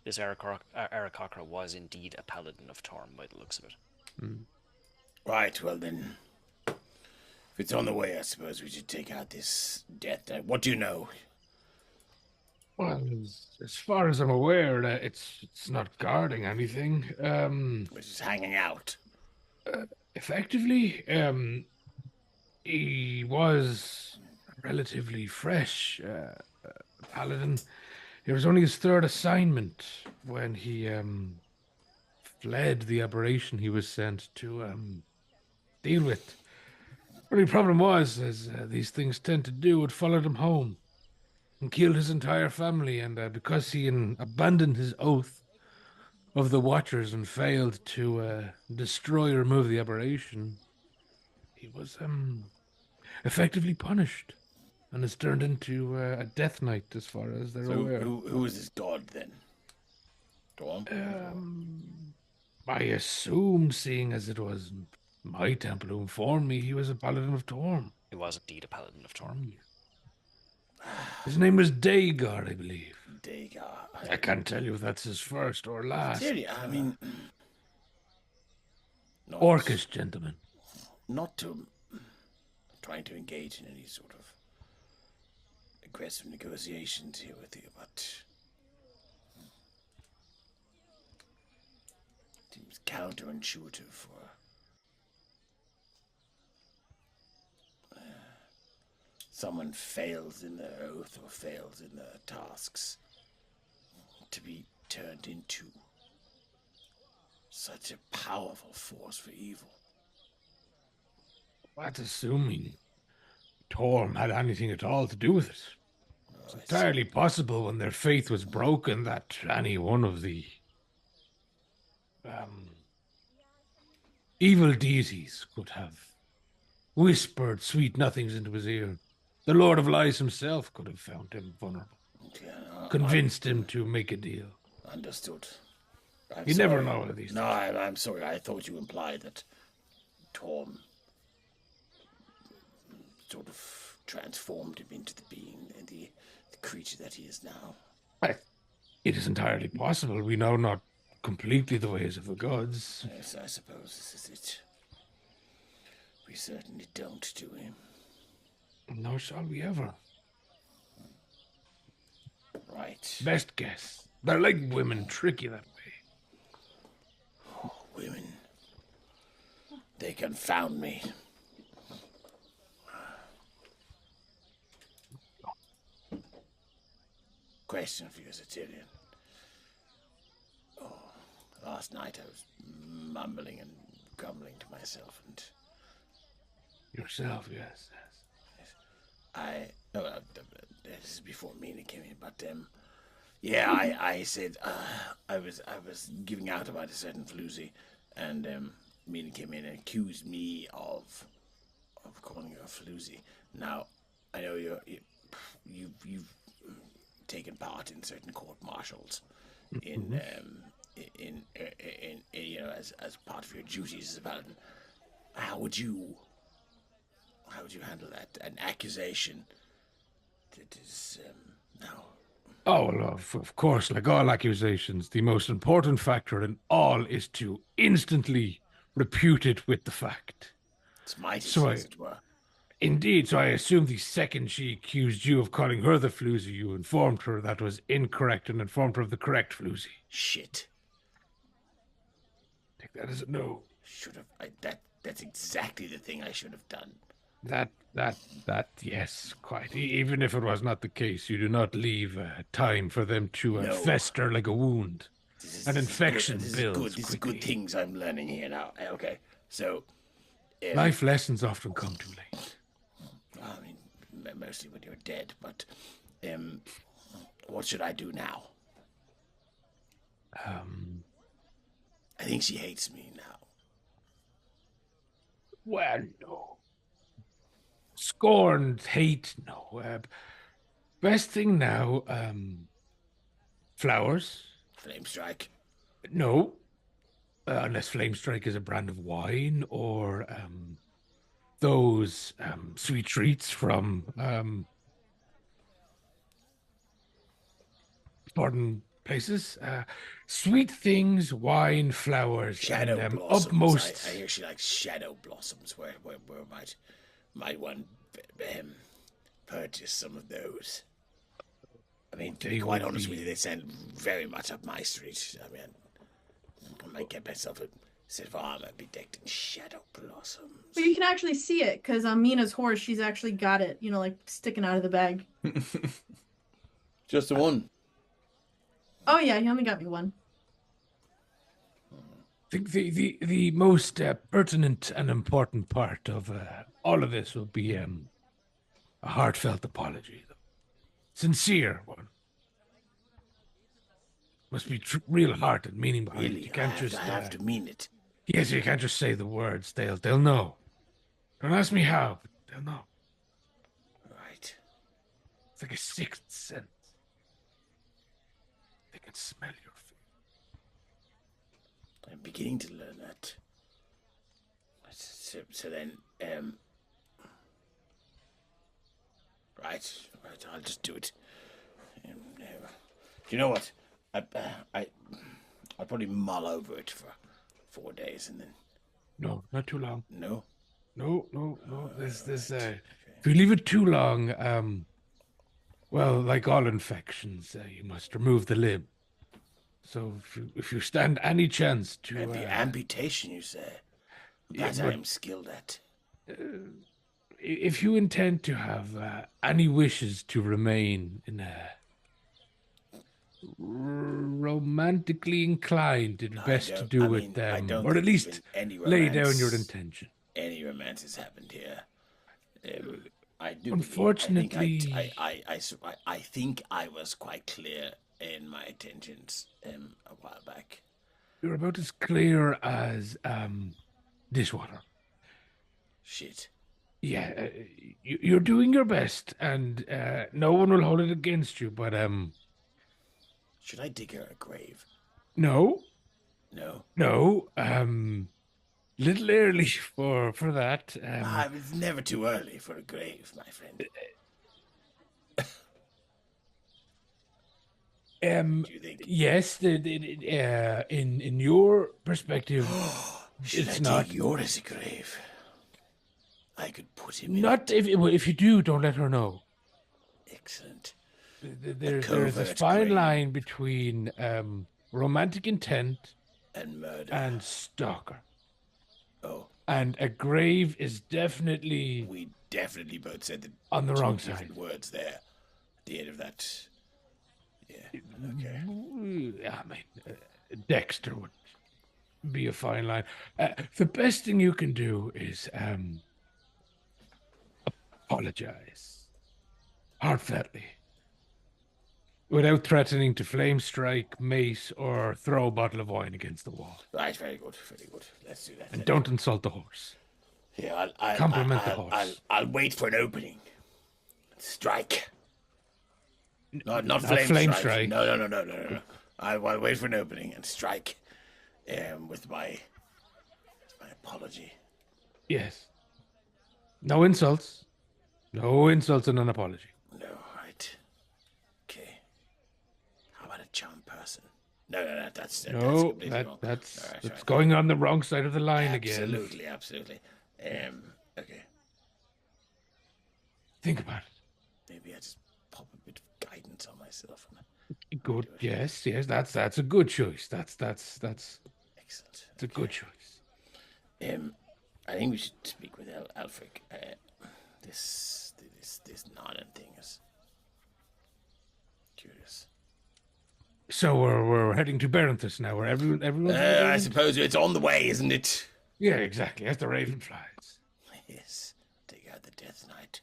Aarakocra was indeed a paladin of Torm by the looks of it. Right, well then, if it's on the way, I suppose we should take out this death. What do you know? Well, as far as I'm aware, it's not guarding anything. It's just hanging out. Effectively, he was relatively fresh paladin. It was only his 3rd assignment when he fled the aberration he was sent to deal with. The only problem was, as these things tend to do, it followed him home and killed his entire family. And because he abandoned his oath of the Watchers and failed to destroy or remove the aberration, he was effectively punished and is turned into a death knight, as far as they're aware. Who is this god then? Torm? I assume, seeing as it was my temple who informed me, he was a paladin of Torm. He was indeed a paladin of Torm. His name was Dagar, I believe. Dagar. I can't tell you if that's his first or last. I mean... Orcish gentleman. Not to... trying to engage in any sort of aggressive negotiations here with you, but... it seems counterintuitive for... someone fails in their oath or fails in their tasks to be turned into such a powerful force for evil. That's assuming Torm had anything at all to do with it. It's entirely possible when their faith was broken that any one of the evil deities could have whispered sweet nothings into his ear. The Lord of Lies himself could have found him vulnerable, convinced him to make a deal. Understood. You never know of these No, things. I'm sorry. I thought you implied that Torm sort of transformed him into the being, the creature that he is now. It is entirely possible. We know not completely the ways of the gods. Yes, I suppose this is it. We certainly don't, do we? Nor shall we ever. Right. Best guess. They're like women, tricky that way. Oh, women. They confound me. Question for you, Satyrian. Oh, last night I was mumbling and grumbling to myself, and Yourself, yes. this is before Mina came in, but I said I was giving out about a certain floozy, and Mina came in and accused me of calling her a floozy. Now I know you've taken part in certain court martials, in as part of your duties as a paladin. How would you handle that? An accusation that is now. Oh, well, of course, like all accusations, the most important factor in all is to instantly repute it with the fact. It's mighty, as it were. Indeed, so I assume the second she accused you of calling her the floozy, you informed her that was incorrect and informed her of the correct floozy. Shit. Take that as a no. Should have. That's exactly the thing I should have done. That, yes, quite. Even if it was not the case, you do not leave time for them to fester like a wound. An infection builds. These are good things I'm learning here now. Okay, so. Life lessons often come too late. I mean, mostly when you're dead, but what should I do now? I think she hates me now. Well, no. Scorn, hate, no. Best thing now, flowers. Flame strike. No. Unless Flame Strike is a brand of wine, or those sweet treats from foreign places. Sweet things, wine, flowers, shadow and blossoms. upmost. I hear she likes shadow blossoms. Where might one purchase some of those? I mean, to be quite honest with you, they sound very much up my street. I mean, I might get myself a set of armor bedecked in shadow blossoms. But you can actually see it, because on Mina's horse, she's actually got it, like sticking out of the bag. Just the one? Oh yeah, he only got me one. I think the most pertinent and important part of all of this will be a heartfelt apology, though. Sincere one. Must be real heart and meaning behind it. You can't I have to mean it. Yes, you can't just say the words. They'll know. Don't ask me how, but they'll know. Right. It's like a sixth sense. They can smell your fear. I'm beginning to learn that. So then, right, I'll just do it. You know what? I'll probably mull over it for 4 days and then. No, not too long. No. No. This. If you leave it too long, well, like all infections, you must remove the limb. So if you stand any chance to amputation, you say? That I am skilled at. If you intend to have any wishes to remain in a romantically inclined, it's best to do with them, or at least lay down your intention. Any romance has happened here. I do. Unfortunately, I think I was quite clear in my intentions a while back. You're about as clear as dishwater. Shit. Yeah, you're doing your best, and no one will hold it against you. But Should I dig her a grave? no, No. no, little early for that. It's never too early for a grave, my friend. Do you think? Yes, in your perspective, Should it's I not. dig yours a grave? I could put him in Not it. if you do, don't let her know. Excellent. There's this covert fine grave. line between romantic intent And murder. and stalker. Oh, And a grave is definitely we definitely both said the on the two wrong different side. words there. At the end of that. Yeah. Okay. I mean, Dexter would be a fine line. The best thing you can do is apologize heartfeltly, without threatening to flame strike, mace, or throw a bottle of wine against the wall. Right. Very good. Very good. Let's do that. And then. don't insult the horse. Yeah. I'll Compliment the I'll- horse. I'll wait for an opening. Strike. Not Not flame, flame strike. strike. No. I'll wait for an opening and strike. With my apology. Yes. No insults. No insults and an apology. No, right. Okay. How about a charm person? No, that's No, completely wrong. that's All right, that's right. going on the wrong side of the line again. Absolutely. Okay. Think about Maybe I just pop a bit of guidance on myself. it. Good. Yes. That's a good choice. That's Excellent. a good choice. I think we should speak with Aelfric. This Naren thing is curious. So we're heading to Berinthas now. Where everyone's I suppose it's on the way, isn't it? Yeah, exactly. As the raven flies. Yes. Take out the Death Knight.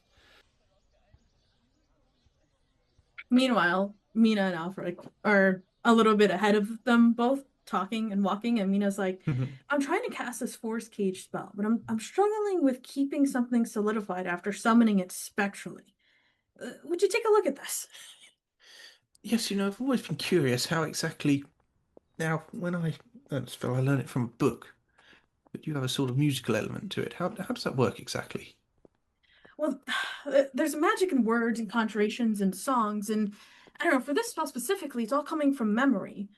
Meanwhile, Mina and Aelfric are a little bit ahead of them both, talking and walking, and Mina's like, I'm trying to cast this force cage spell, but I'm struggling with keeping something solidified after summoning it spectrally. Would you take a look at this? Yes, I've always been curious how exactly. Now, when I learn this spell, I learn it from a book, but you have a sort of musical element to it. How does that work exactly? Well, there's magic in words and conjurations and songs, and I don't know, for this spell specifically, it's all coming from memory.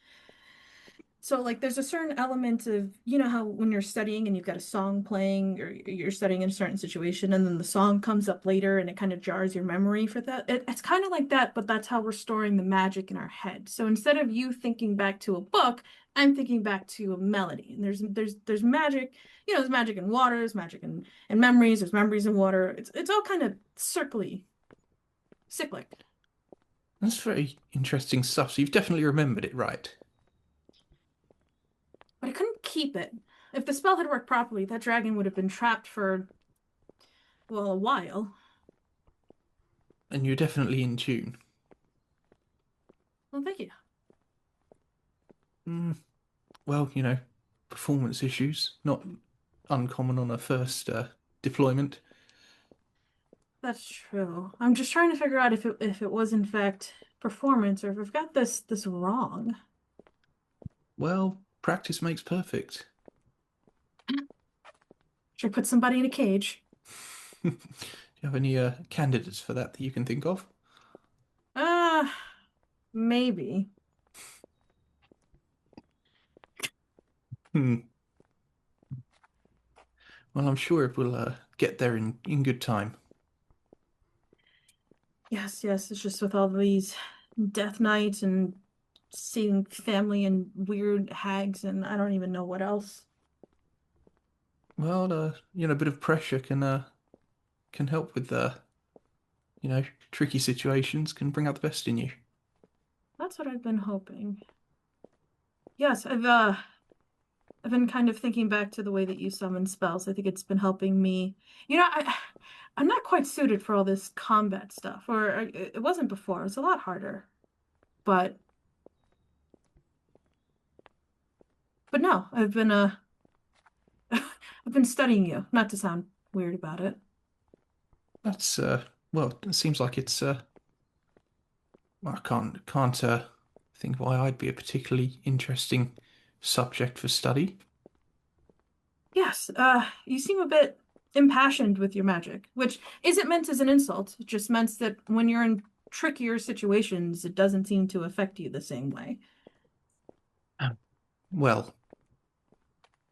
So, like, there's a certain element of, how when you're studying and you've got a song playing, or you're studying in a certain situation, and then the song comes up later and it kind of jars your memory for that. It's kind of like that, but that's how we're storing the magic in our head. So instead of you thinking back to a book, I'm thinking back to a melody. And there's magic, there's magic in water, there's magic in memories, there's memories in water. It's all kind of cyclic. That's very interesting stuff. So you've definitely remembered it right. But I couldn't keep it. If the spell had worked properly, that dragon would have been trapped for, well, a while. And you're definitely in tune. Well, thank you. Well, performance issues, not uncommon on a first deployment. That's true. I'm just trying to figure out if it was in fact performance, or if I've got this wrong. Well, practice makes perfect. Should I put somebody in a cage? Do you have any candidates for that you can think of? Maybe. Well, I'm sure it will get there in good time. Yes, it's just with all these death knights and seeing family and weird hags, and I don't even know what else. Well, a bit of pressure can help with tricky situations, can bring out the best in you. That's what I've been hoping. Yes, I've been kind of thinking back to the way that you summon spells. I think it's been helping me. I'm not quite suited for all this combat stuff, or it wasn't before. It was a lot harder. But no, I've been I've been studying you, not to sound weird about it. That's well, it seems like it's I can't think why I'd be a particularly interesting subject for study. Yes, you seem a bit impassioned with your magic, which isn't meant as an insult. It just meant that when you're in trickier situations, it doesn't seem to affect you the same way. Well,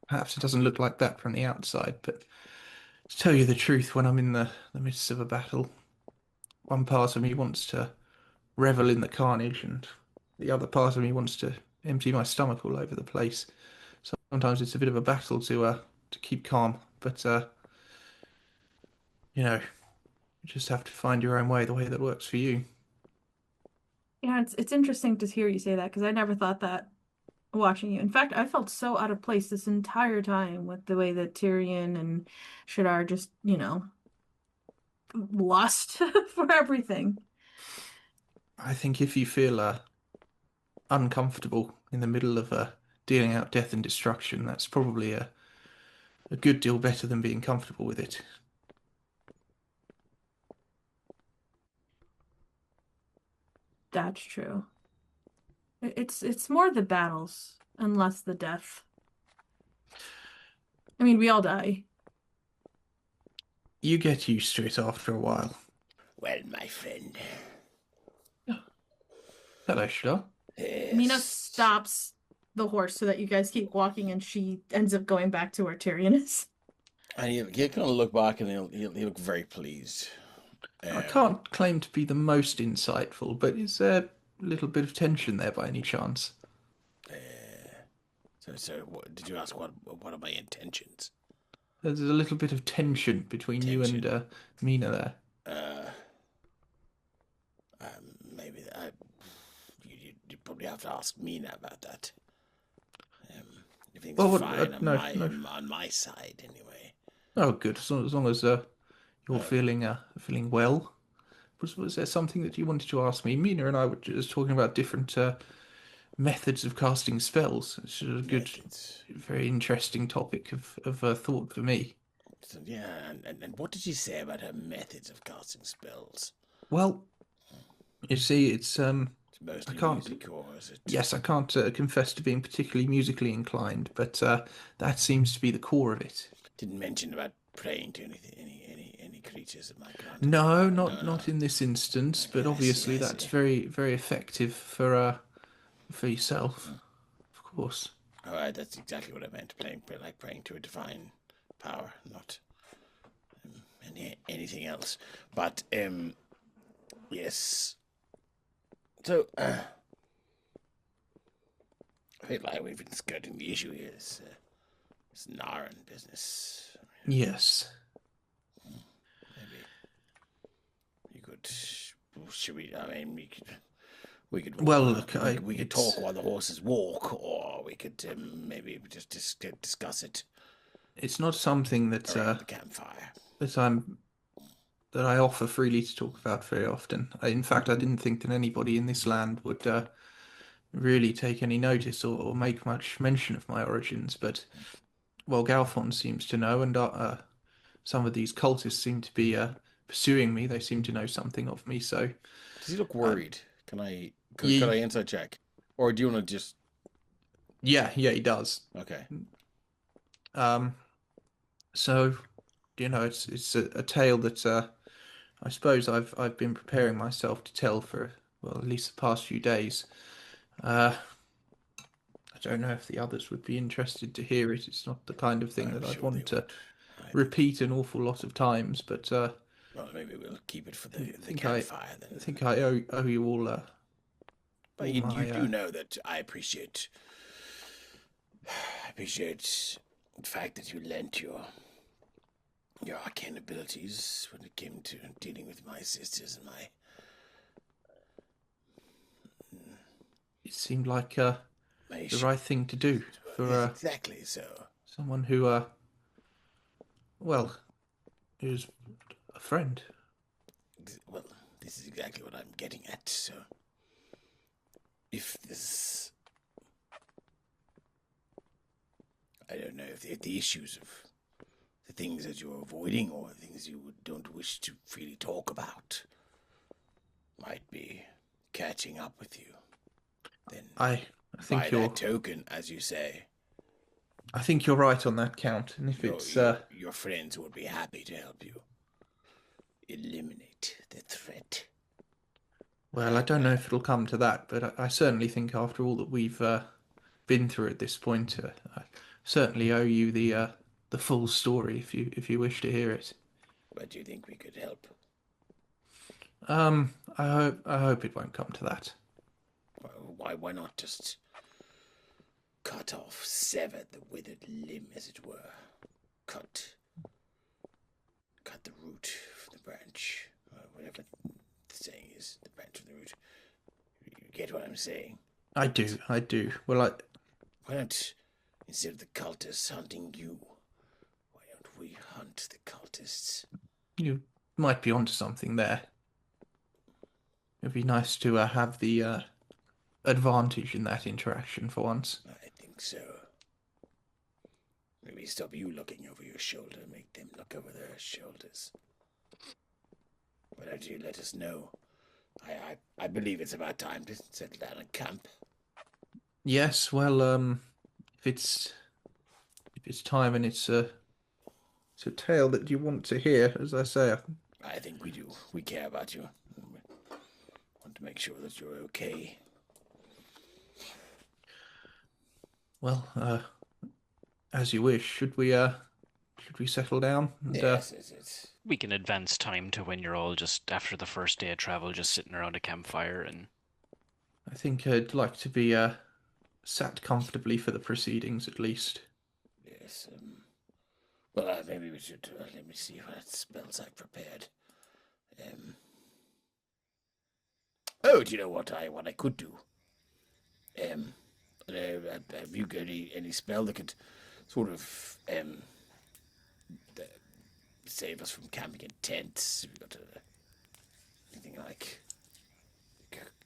perhaps it doesn't look like that from the outside, but to tell you the truth, when I'm in the midst of a battle, one part of me wants to revel in the carnage, and the other part of me wants to empty my stomach all over the place. Sometimes it's a bit of a battle to keep calm, but you just have to find your own way, the way that works for you. Yeah, it's interesting to hear you say that because I never thought that watching you. In fact, I felt so out of place this entire time with the way that Tyrion and Shadar just, lust for everything. I think if you feel uncomfortable in the middle of dealing out death and destruction, that's probably a good deal better than being comfortable with it. That's true. It's more the battles and less the death. I mean, we all die. You get used to it after a while. Well, my friend. Hello, Shadar. Mina stops the horse so that you guys keep walking, and she ends up going back to where Tyrion is. And he'll kind of look back and he'll look very pleased. I can't claim to be the most insightful, but is there a little bit of tension there by any chance? So did you ask what are my intentions? There's a little bit of tension between you and Mina there. Maybe you probably have to ask Mina about that. Everything's fine on my side anyway. Oh, good. As long as you're feeling well. Was there something that you wanted to ask me? Mina and I were just talking about different methods of casting spells. It's a good, very interesting topic of thought for me. So, yeah, and what did you say about her methods of casting spells? Well, you see, it's mostly I can't. Music, or is it? Yes, I can't confess to being particularly musically inclined, but that seems to be the core of it. Didn't mention about praying to any creatures of my kind. No, not in this instance, but obviously that's very, very effective for yourself, of course. All right, that's exactly what I meant. Praying to a divine power, not anything else. But yes. So I feel like we've been skirting the issue here. This Naren business. Yes. Maybe you could. Should we? I mean, we could. Well, look, we could talk while the horses walk, or we could maybe just discuss it. It's not something that around the campfire that I offer freely to talk about very often. In fact, I didn't think that anybody in this land would really take any notice or make much mention of my origins. But well, Galfond seems to know, and some of these cultists seem to be pursuing me. They seem to know something of me. So, does he look worried? Can I inside check, or do you want to just? Yeah, he does. Okay. So, it's a tale that I suppose I've been preparing myself to tell for, well, at least the past few days. I don't know if the others would be interested to hear it. It's not the kind of thing that I'd want to repeat an awful lot of times, but well, maybe we'll keep it for the campfire then. I think I owe you all. But you do know that I appreciate the fact that you lent your arcane abilities when it came to dealing with my sisters and my. It seemed like the right thing to do for exactly so. Someone who who's a friend. Well, this is exactly what I'm getting at. So, if this, I don't know if the issues of the things that you're avoiding or things you don't wish to freely talk about might be catching up with you, then I think by you're that token, as you say, I think you're right on that count. And if your friends would be happy to help you eliminate the threat. well, I don't know if it'll come to that, but I certainly think after all that we've been through at this point, I certainly owe you the full story if you wish to hear it. But do you think we could help? I hope it won't come to that. Why not just cut off, sever the withered limb, as it were? Cut the root from the branch, whatever the saying is, the branch from the root. You get what I'm saying? I do. Well, Why don't, instead of the cultists hunting you, why don't we hunt the cultists? you might be onto something there. It'd be nice to have the advantage in that interaction for once. I think so. Maybe stop you looking over your shoulder and make them look over their shoulders. Why don't you let us know? I believe it's about time to settle down and camp. Yes, well, if it's time and it's a tale that you want to hear, as I say, I think we do. We care about you. We want to make sure that you're okay. well, as you wish. Should we settle down? And, Yes, it's We can advance time to when you're all just after the first day of travel, just sitting around a campfire and. I think I'd like to be sat comfortably for the proceedings at least. yes. Well, maybe we should. Let me see what spells I've prepared. Oh, do you know what I could do? Have you got any spell that could sort of save us from camping in tents? Have you got anything like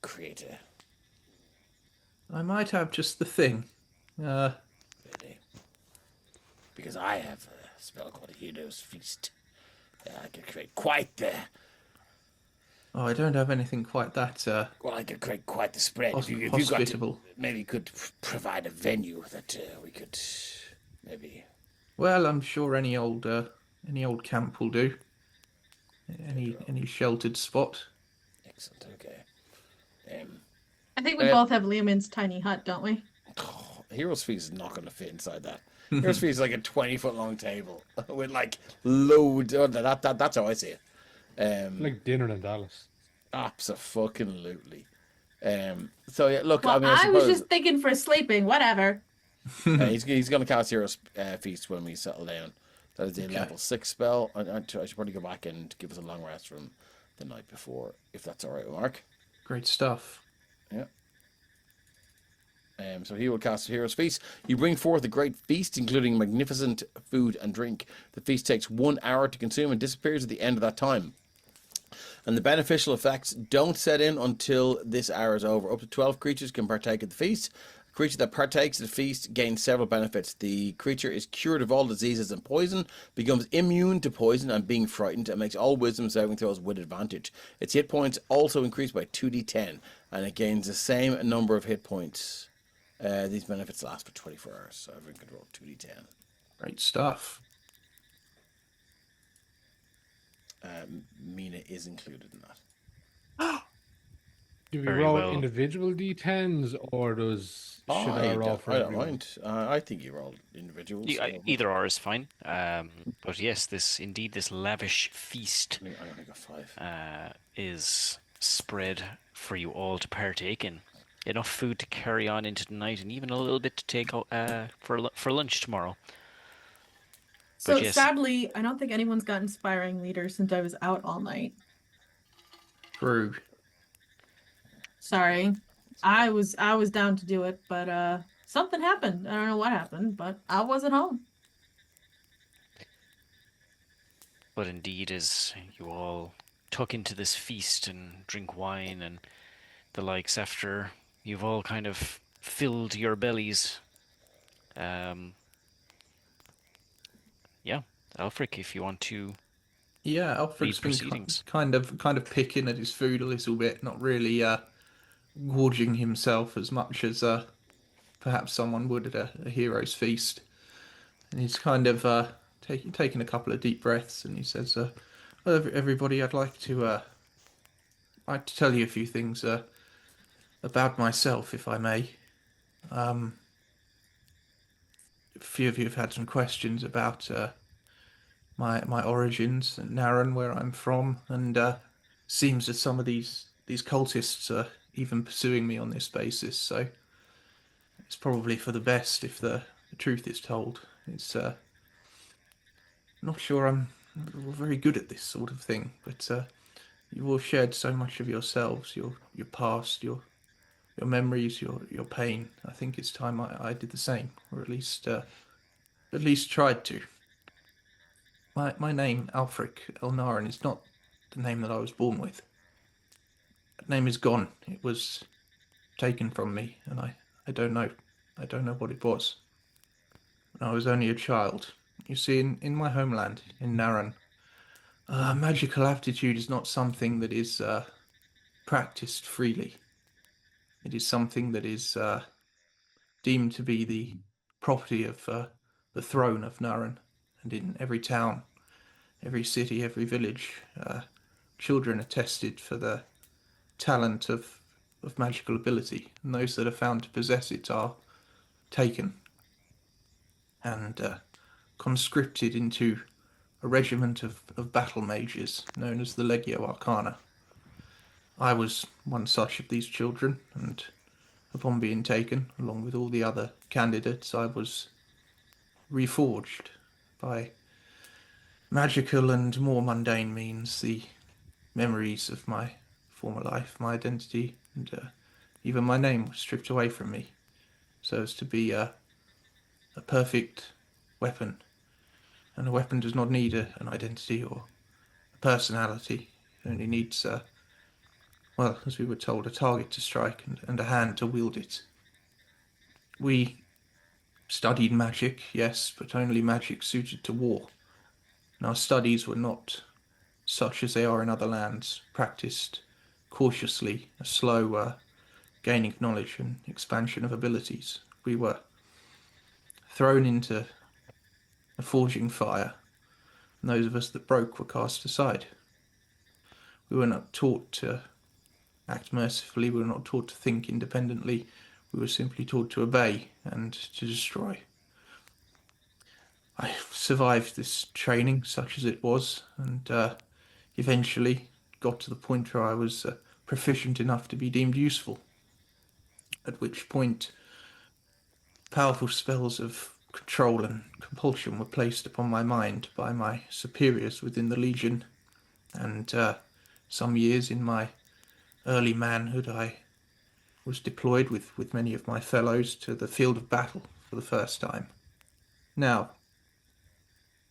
create a I might have just the thing. really? Because I have a spell called Hero's Feast. I could create quite the Oh, I don't have anything quite that well. I could create quite the spread. If you got hospitable. maybe you could provide a venue that we could maybe. Well, I'm sure any old camp will do. Any sheltered spot. Excellent. Okay. I think we both have Liamon's tiny hut, don't we? Hero's Feast is not going to fit inside that. Hero's Feast is like a 20-foot long table with like loads. Oh, that's how I see it. Like dinner in Dallas. Absolutely. So yeah, look. Well, I mean, I was suppose just thinking for sleeping. Whatever. he's going to cast Hero's Feast when we settle down. That is a level 6 spell. I should probably go back and give us a long rest from the night before, if that's all right, Mark. Great stuff. Yeah. So he will cast Hero's Feast. You bring forth a great feast, including magnificent food and drink. The feast takes 1 hour to consume and disappears at the end of that time. And the beneficial effects don't set in until this hour is over. Up to 12 creatures can partake of the feast. A creature that partakes of the feast gains several benefits. The creature is cured of all diseases and poison, becomes immune to poison and being frightened, and makes all wisdom saving throws with advantage. Its hit points also increase by 2d10, and it gains the same number of hit points. These benefits last for 24 hours, so everyone can roll 2d10. Great stuff. Mina is included in that. Do we Very roll well. individual D10s or does Shadar roll for I don't everyone? mind. I think you roll individuals. Either or is fine. But yes, this lavish feast I'm gonna go 5. is spread for you all to partake in. Enough food to carry on into the night, and even a little bit to take for lunch tomorrow. So But yes. sadly, I don't think anyone's got inspiring leader since I was out all night. True. Sorry. I was down to do it, but something happened. I don't know what happened, but I wasn't home. But indeed, as you all tuck into this feast and drink wine and the likes after you've all kind of filled your bellies, yeah, Aelfric, if you want to Yeah, lead Alfred's been proceedings. kind of picking at his food a little bit, not really gorging himself as much as perhaps someone would at a hero's feast. And he's kind of taking a couple of deep breaths, and he says, well, "Everybody, I'd like to tell you a few things about myself, if I may. A few of you have had some questions about my origins in Naren, where I'm from, and seems that some of these cultists are even pursuing me on this basis. So it's probably for the best if the truth is told. It's not sure I'm very good at this sort of thing, but you've all shared so much of yourselves, your past, your memories, your pain. I think it's time I did the same, or at least tried to. My name, Aelfric Naren, is not the name that I was born with. That name is gone. It was taken from me, and I don't know. I don't know what it was. When I was only a child. You see, in my homeland, in Naren, magical aptitude is not something that is practiced freely. It is something that is deemed to be the property of the throne of Naren, and in every town, every city, every village, children are tested for the talent of magical ability, and those that are found to possess it are taken and conscripted into a regiment of battle mages known as the Legio Arcana. I was one such of these children, and upon being taken, along with all the other candidates, I was reforged by magical and more mundane means, the memories of my former life, my identity, and even my name was stripped away from me, so as to be a perfect weapon. And a weapon does not need an identity or a personality. It only needs, well, as we were told, a target to strike and a hand to wield it. We studied magic, yes, but only magic suited to war. And our studies were not such as they are in other lands, practiced cautiously, a slow gaining of knowledge and expansion of abilities. We were thrown into a forging fire, and those of us that broke were cast aside. We were not taught to act mercifully, we were not taught to think independently, we were simply taught to obey and to destroy. I survived this training, such as it was, and eventually got to the point where I was proficient enough to be deemed useful, at which point powerful spells of control and compulsion were placed upon my mind by my superiors within the Legion, and some years in my early manhood I was deployed with many of my fellows to the field of battle for the first time. Now,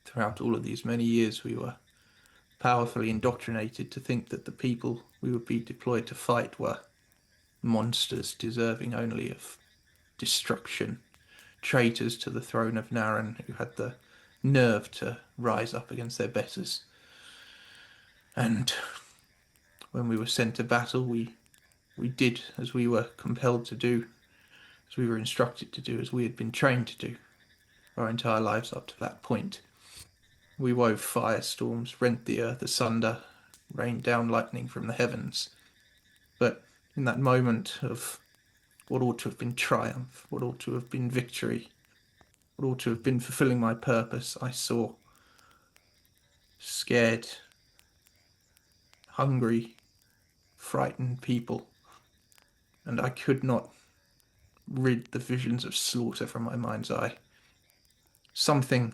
throughout all of these many years, we were powerfully indoctrinated to think that the people we would be deployed to fight were monsters deserving only of destruction, traitors to the throne of Naren who had the nerve to rise up against their betters. And when we were sent to battle, we did as we were compelled to do, as we were instructed to do, as we had been trained to do our entire lives up to that point. We wove firestorms, rent the earth asunder, rained down lightning from the heavens. But in that moment of what ought to have been triumph, what ought to have been victory, what ought to have been fulfilling my purpose, I saw scared, hungry, frightened people, and I could not rid the visions of slaughter from my mind's eye. Something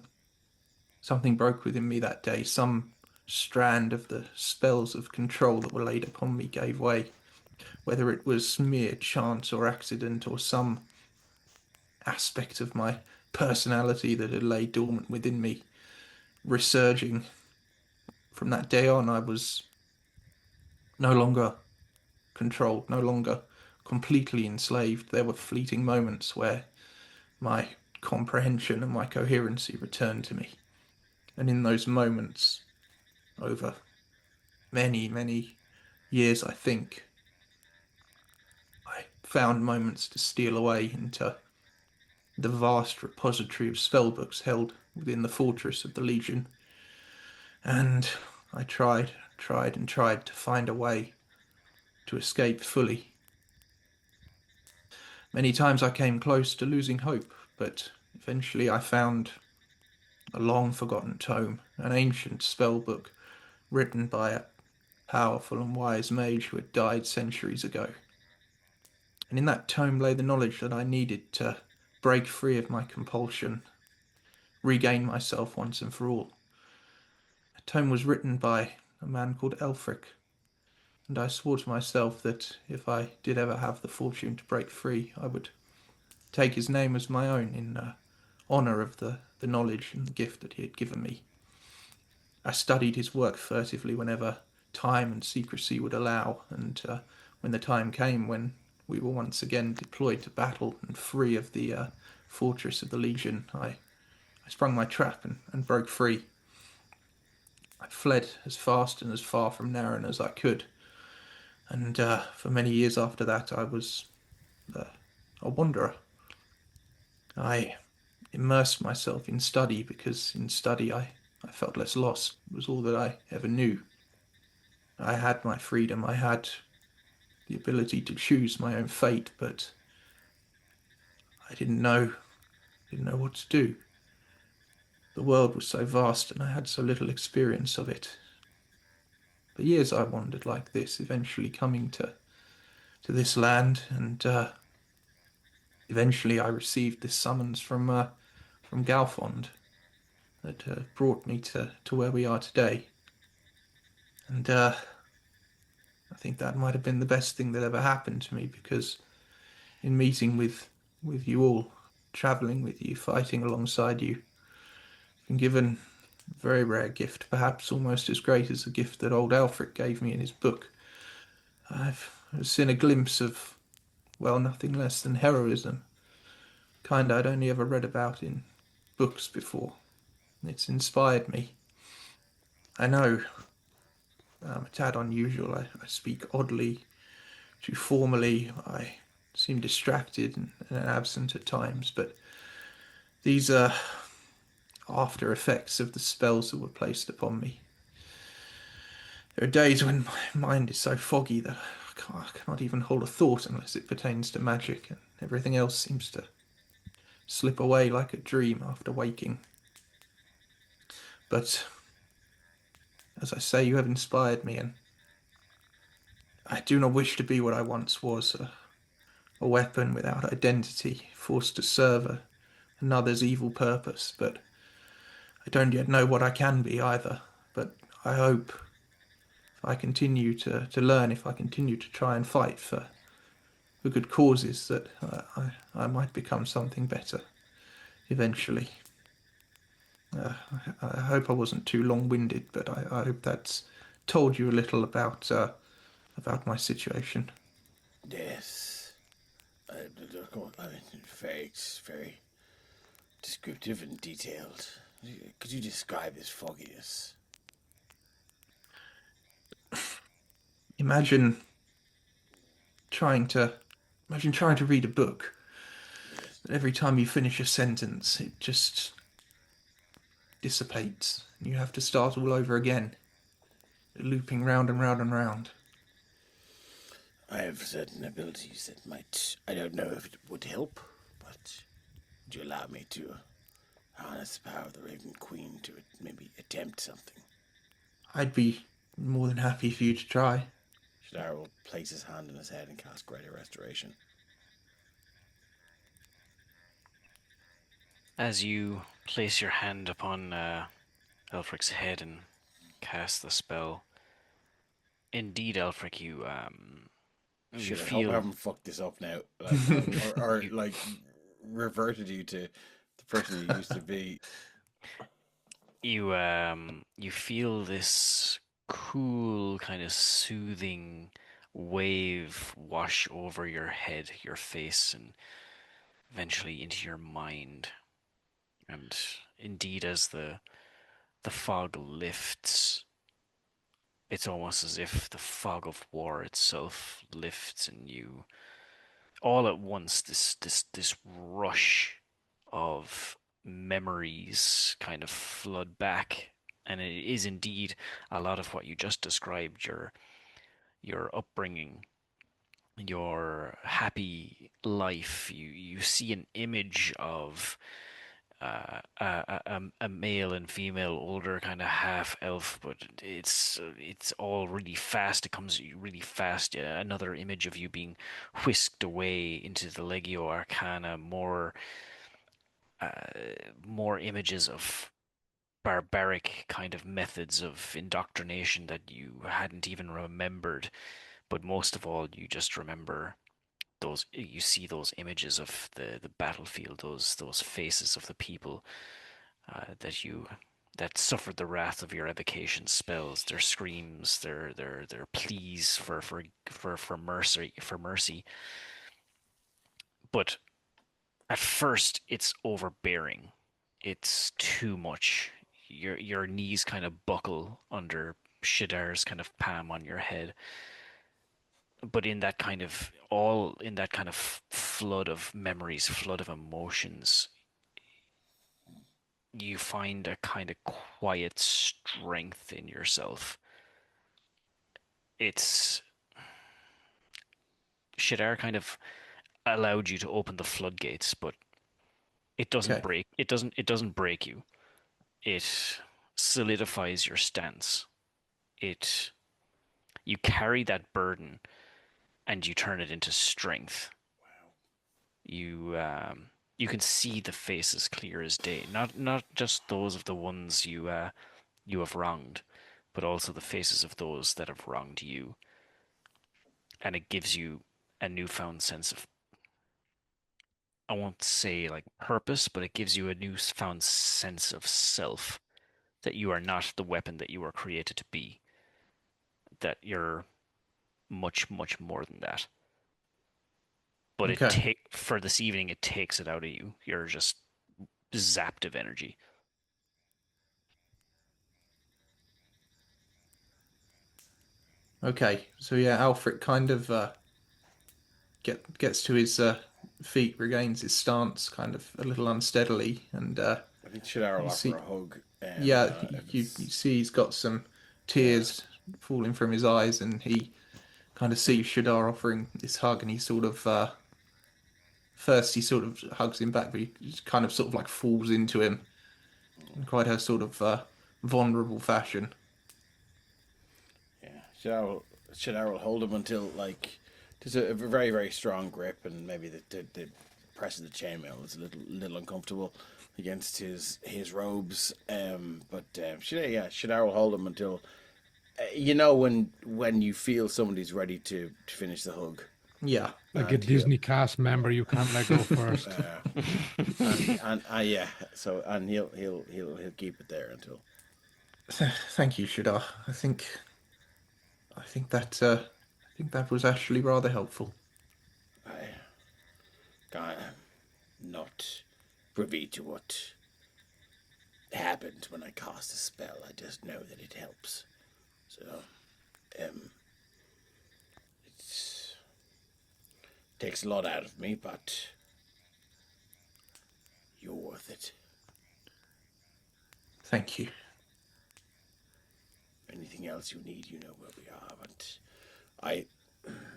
broke within me that day. Some strand of the spells of control that were laid upon me gave way, whether it was mere chance or accident or some aspect of my personality that had laid dormant within me resurging. From that day on, I was no longer controlled, no longer completely enslaved. There were fleeting moments where my comprehension and my coherency returned to me. And in those moments, over many, many years, I think, I found moments to steal away into the vast repository of spellbooks held within the fortress of the Legion. And I tried to find a way to escape fully. Many times I came close to losing hope, but eventually I found a long-forgotten tome, an ancient spellbook written by a powerful and wise mage who had died centuries ago. And in that tome lay the knowledge that I needed to break free of my compulsion, regain myself once and for all. The tome was written by a man called Aelfric, and I swore to myself that if I did ever have the fortune to break free, I would take his name as my own in honour of the knowledge and the gift that he had given me. I studied his work furtively whenever time and secrecy would allow, and when the time came when we were once again deployed to battle and free of the fortress of the Legion, I sprung my trap and broke free. I fled as fast and as far from Naren as I could, and for many years after that I was a wanderer. I immersed myself in study because in study I felt less lost. It was all that I ever knew. I had my freedom, I had the ability to choose my own fate, but I didn't know what to do. The world was so vast and I had so little experience of it. For years I wandered like this, eventually coming to this land, and eventually I received this summons from Galfond that brought me to where we are today. And I think that might have been the best thing that ever happened to me, because in meeting with you all, travelling with you, fighting alongside you, I've been given a very rare gift, perhaps almost as great as the gift that old Aelfric gave me in his book. I've seen a glimpse of, well, nothing less than heroism, kind I'd only ever read about in books before. It's inspired me. I know I'm a tad unusual. I speak oddly, too formally. I seem distracted and absent at times, but these are after effects of the spells that were placed upon me. There are days when my mind is so foggy that I cannot even hold a thought unless it pertains to magic, and everything else seems to slip away like a dream after waking. But as I say, you have inspired me, and I do not wish to be what I once was, a weapon without identity, forced to serve another's evil purpose. But I don't yet know what I can be either. But I hope if I continue to learn, if I continue to try and fight for good causes, that I might become something better eventually. I hope I wasn't too long-winded, but I hope that's told you a little about my situation. Yes. Very, very descriptive and detailed. Could you describe this fogginess? Imagine trying to read a book. Every time you finish a sentence, it just dissipates. You have to start all over again, looping round and round and round. I have certain abilities that might... I don't know if it would help, but would you allow me to harness the power of the Raven Queen to maybe attempt something? I'd be more than happy for you to try. Shadar will place his hand on his head and cast Greater Restoration. As you place your hand upon Aelfric's head and cast the spell, indeed, Aelfric, you Shit, feel... I hope I haven't fucked this up now, or like reverted you to the person you used to be. You feel this cool, kind of soothing wave wash over your head, your face, and eventually into your mind. And indeed, as the the fog lifts. It's almost as if the fog of war itself lifts, and you, all at once, this rush of memories kind of flood back, and it is indeed a lot of what you just described, your upbringing, your happy life. You see an image of a male and female, older, kind of half elf, but it's all really fast. It comes really fast. Yeah, another image of you being whisked away into the Legio Arcana. More images of barbaric kind of methods of indoctrination that you hadn't even remembered. But most of all, you just remember those. You see those images of the battlefield, those faces of the people that suffered the wrath of your evocation spells, their screams, their pleas for mercy. But at first, it's overbearing. It's too much. Your knees kind of buckle under Shadar's kind of palm on your head. But in that kind of flood of memories, flood of emotions, you find a kind of quiet strength in yourself. It's Shadar kind of allowed you to open the floodgates, but it doesn't break. It doesn't break you. It solidifies your stance. You carry that burden, and you turn it into strength. Wow. You can see the faces clear as day. Not just those of the ones you have wronged, but also the faces of those that have wronged you. And it gives you a newfound sense of, I won't say like purpose, but it gives you a newfound sense of self, that you are not the weapon that you were created to be. That you're much, much more than that. But for this evening, it takes it out of you. You're just zapped of energy. Okay, so yeah, Aelfric kind of gets to his feet, regains his stance, kind of a little unsteadily, and I think Shadar will offer a hug. You see he's got some tears falling from his eyes, and he kind of sees Shadar offering this hug, and he sort of first he sort of hugs him back, but he kind of sort of like falls into him in quite a sort of vulnerable fashion. Yeah, Shadar will hold him until like there's a very, very strong grip, and maybe the press of the chainmail is a little uncomfortable against his robes. But Shadar will hold him until when you feel somebody's ready to finish the hug. Yeah, like a Disney cast member, you can't let go first. So he'll keep it there until. Thank you, Shadar. I think that was actually rather helpful. I'm not privy to what happened when I cast a spell. I just know that it helps. So, it takes a lot out of me, but you're worth it. Thank you. Anything else you need, you know where we are. But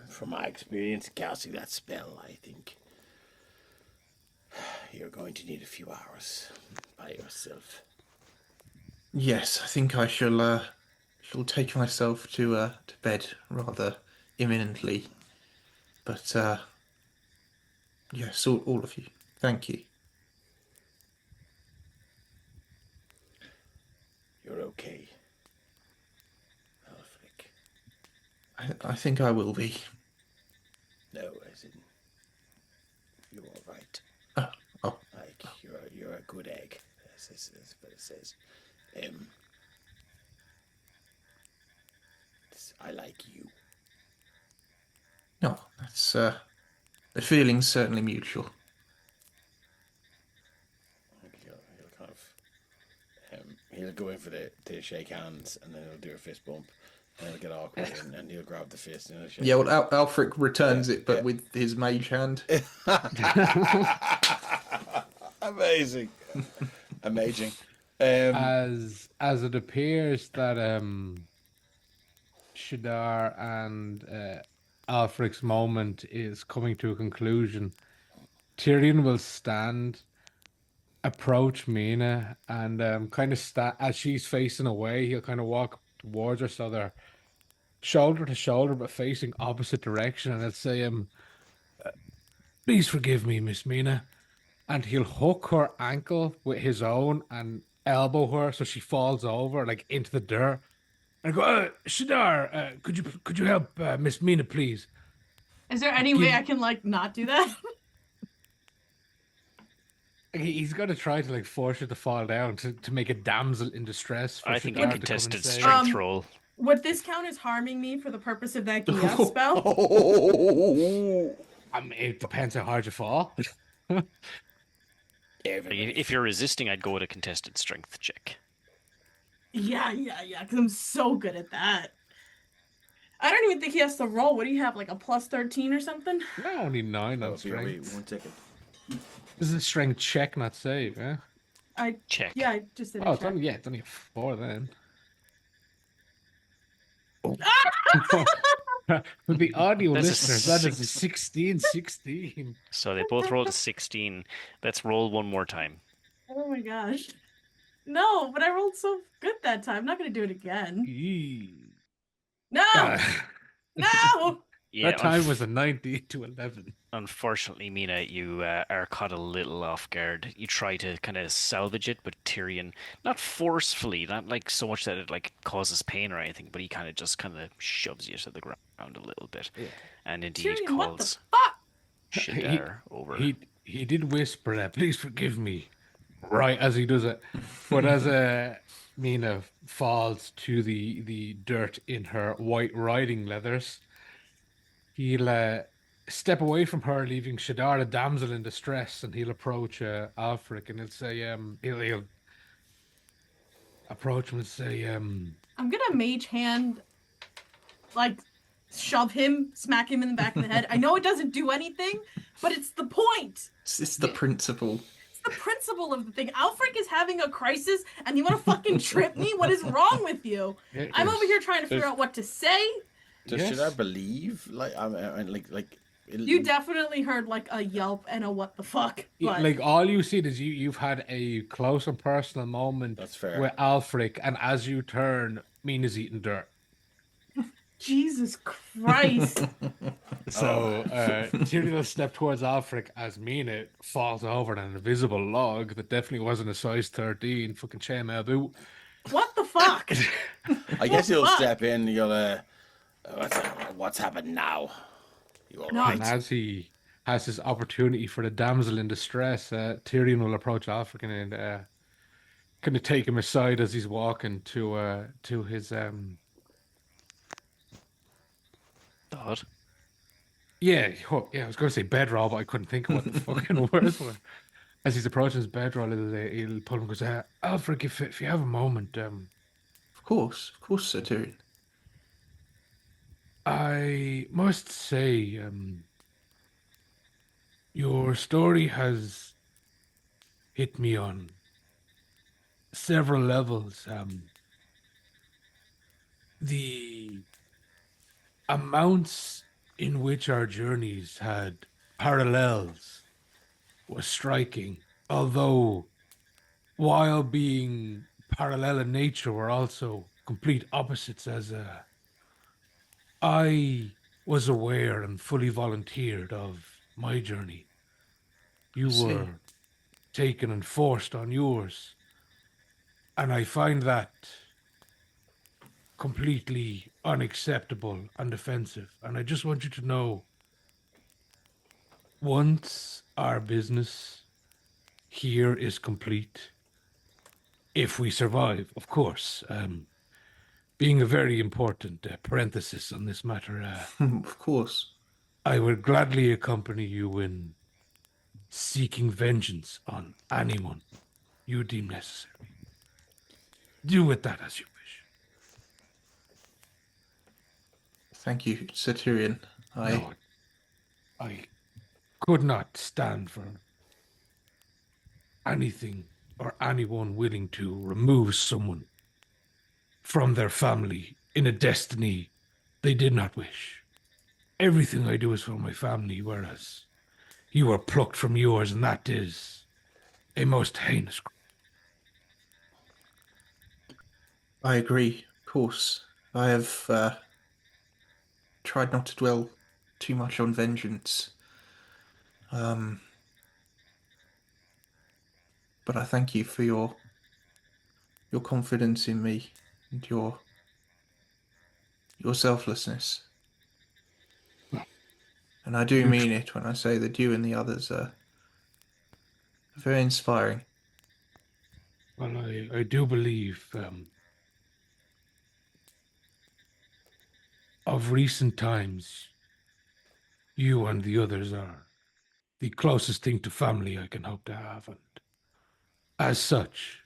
from my experience casting that spell, I think you're going to need a few hours by yourself. Yes, I think I shall take myself to bed rather imminently. But yes, all of you, thank you. You're okay, Aelfric. I think I will be. No, as in you're all right. Oh. Like you're a good egg. That's what it says. I like you. No, that's the feeling's certainly mutual. he'll go in for the shake hands, and then he'll do a fist bump, and it'll get awkward, and he'll grab the fist and he'll shake. Yeah, well, Aelfric returns it, but with his mage hand. Amazing. Amazing. As it appears that Shadar and Aelfric's moment is coming to a conclusion, Tyrion will stand, approach Mina, and kind of as she's facing away, he'll kind of walk towards her so they're shoulder to shoulder but facing opposite direction, and he'll say, please forgive me, Miss Mina. And he'll hook her ankle with his own and elbow her so she falls over like into the dirt. And go, Shadar, could you help Miss Mina, please? Is there any way I can like not do that? He's gonna try to like force her to fall down to make a damsel in distress. I think Shadar a to contested come and strength roll. Would this count as harming me for the purpose of that Giat spell? I mean, it depends how hard you fall. If you're resisting, I'd go with a contested strength check. Yeah, because I'm so good at that. I don't even think he has to roll. What do you have, like a plus 13 or something? No, only 9 on Wait, strength. 1 second. This is a strength check, not save, yeah? Check. Yeah, I just did a Oh, it's check. only a 4 then. For the audio That's a listeners, that is a 16. So they both rolled a 16. Let's roll one more time. Oh my gosh. No, but I rolled so good that time. I'm not going to do it again. No! No! Yeah, That time was a 90 to 11. Unfortunately, Mina, you are caught a little off guard. You try to kind of salvage it, but Tyrion, not forcefully, not like so much that it like causes pain or anything, but he kind of shoves you to the ground a little bit, and indeed Tyrion, what the calls fuck? Shadar over. He did whisper that, please forgive me, right as he does it. But as Mina falls to the dirt in her white riding leathers, he'll step away from her, leaving Shadar a damsel in distress, and he'll approach Aelfric, and he'll say, he'll approach him and say, I'm gonna mage hand, like, shove him, smack him in the back of the head. I know it doesn't do anything, but it's the point. It's the principle. It's the principle of the thing. Aelfric is having a crisis, and you want to fucking trip me? What is wrong with you? I'm over here trying to figure out what to say. Does Shadar believe? Like, You definitely heard like a yelp and a what the fuck. But... like all you see is you've had a close and personal moment That's fair. with Aelfric, and as you turn, Mina's eating dirt. Jesus Christ. So Tyrion will step towards Aelfric as Mina falls over an invisible log that definitely wasn't a size 13 fucking chainmail boot. What the fuck? I guess he'll step in. You'll what's happened now? You all right? And as he has this opportunity for the damsel in distress, Tyrion will approach Aelfric and kind of take him aside as he's walking to his Dod. I was going to say bedroll, but I couldn't think of what the fucking words were. As he's approaching his bedroll, he'll pull him and goes, Aelfric, if you have a moment, Of course, Sir Tyrion. I must say, your story has hit me on several levels. The amounts in which our journeys had parallels was striking, although while being parallel in nature were also complete opposites, as I was aware and fully volunteered of my journey. You were taken and forced on yours. And I find that completely unacceptable and offensive. And I just want you to know, once our business here is complete, if we survive, of course, being a very important parenthesis on this matter, Of course. I would gladly accompany you in seeking vengeance on anyone you deem necessary. Do with that as you wish. Thank you, Satyrian. No, I could not stand for anything or anyone willing to remove someone from their family in a destiny they did not wish. Everything I do is for my family, whereas you were plucked from yours, and that is a most heinous crime. I agree, of course. I have tried not to dwell too much on vengeance. But I thank you for your confidence in me and your selflessness. And I do mean it when I say that you and the others are very inspiring. Well, I do believe of recent times, you and the others are the closest thing to family I can hope to have, and as such,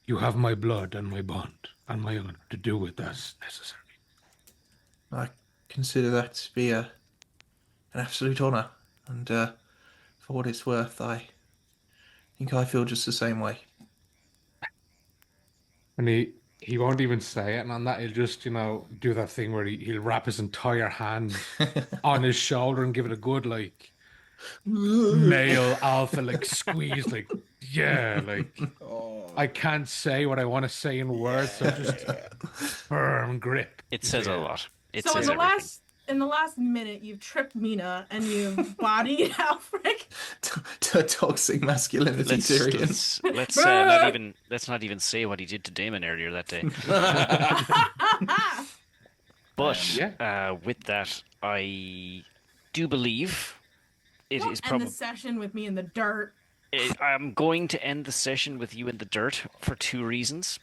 you have my blood and my bond and my honor to do with as necessary. I consider that to be an absolute honor, and for what it's worth, I think I feel just the same way. And he won't even say it, and on that he'll just, do that thing where he'll wrap his entire hand on his shoulder and give it a good, like, male alpha, like, squeeze, like, yeah, like, I can't say what I want to say in words, so just firm grip. It says a lot. It So says in the last minute, you've tripped Mina and you've bodied Aelfric. Toxic masculinity, Tyrion. Let's not even say what he did to Damon earlier that day. But with that, I do believe it is probably end the session with me in the dirt. I'm going to end the session with you in the dirt for two reasons.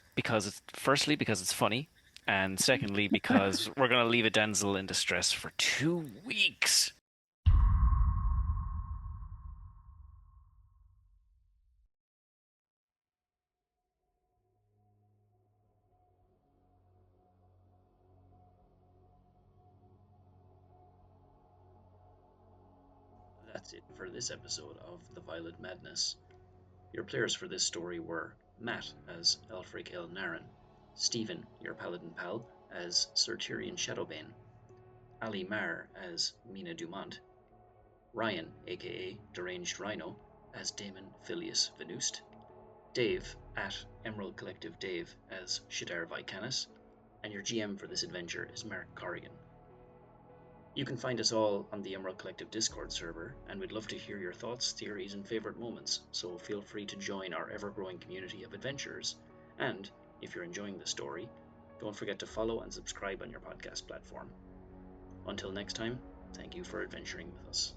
Firstly, because it's funny. And secondly, because we're going to leave a damsel in distress for 2 weeks. That's it for this episode of The Violet Madness. Your players for this story were Matt as Aelfric el Naren, Stephen, your paladin pal, as Sir Tyrion Shadowbane, Ali Mar as Mina Dumont, Ryan, aka Deranged Rhino, as Damon Phileas Venust, Dave at Emerald Collective Dave as Shadar Vicanis, and your GM for this adventure is Mark Corrigan. You can find us all on the Emerald Collective Discord server, and we'd love to hear your thoughts, theories, and favourite moments, so feel free to join our ever-growing community of adventurers. And, if you're enjoying the story, don't forget to follow and subscribe on your podcast platform. Until next time, thank you for adventuring with us.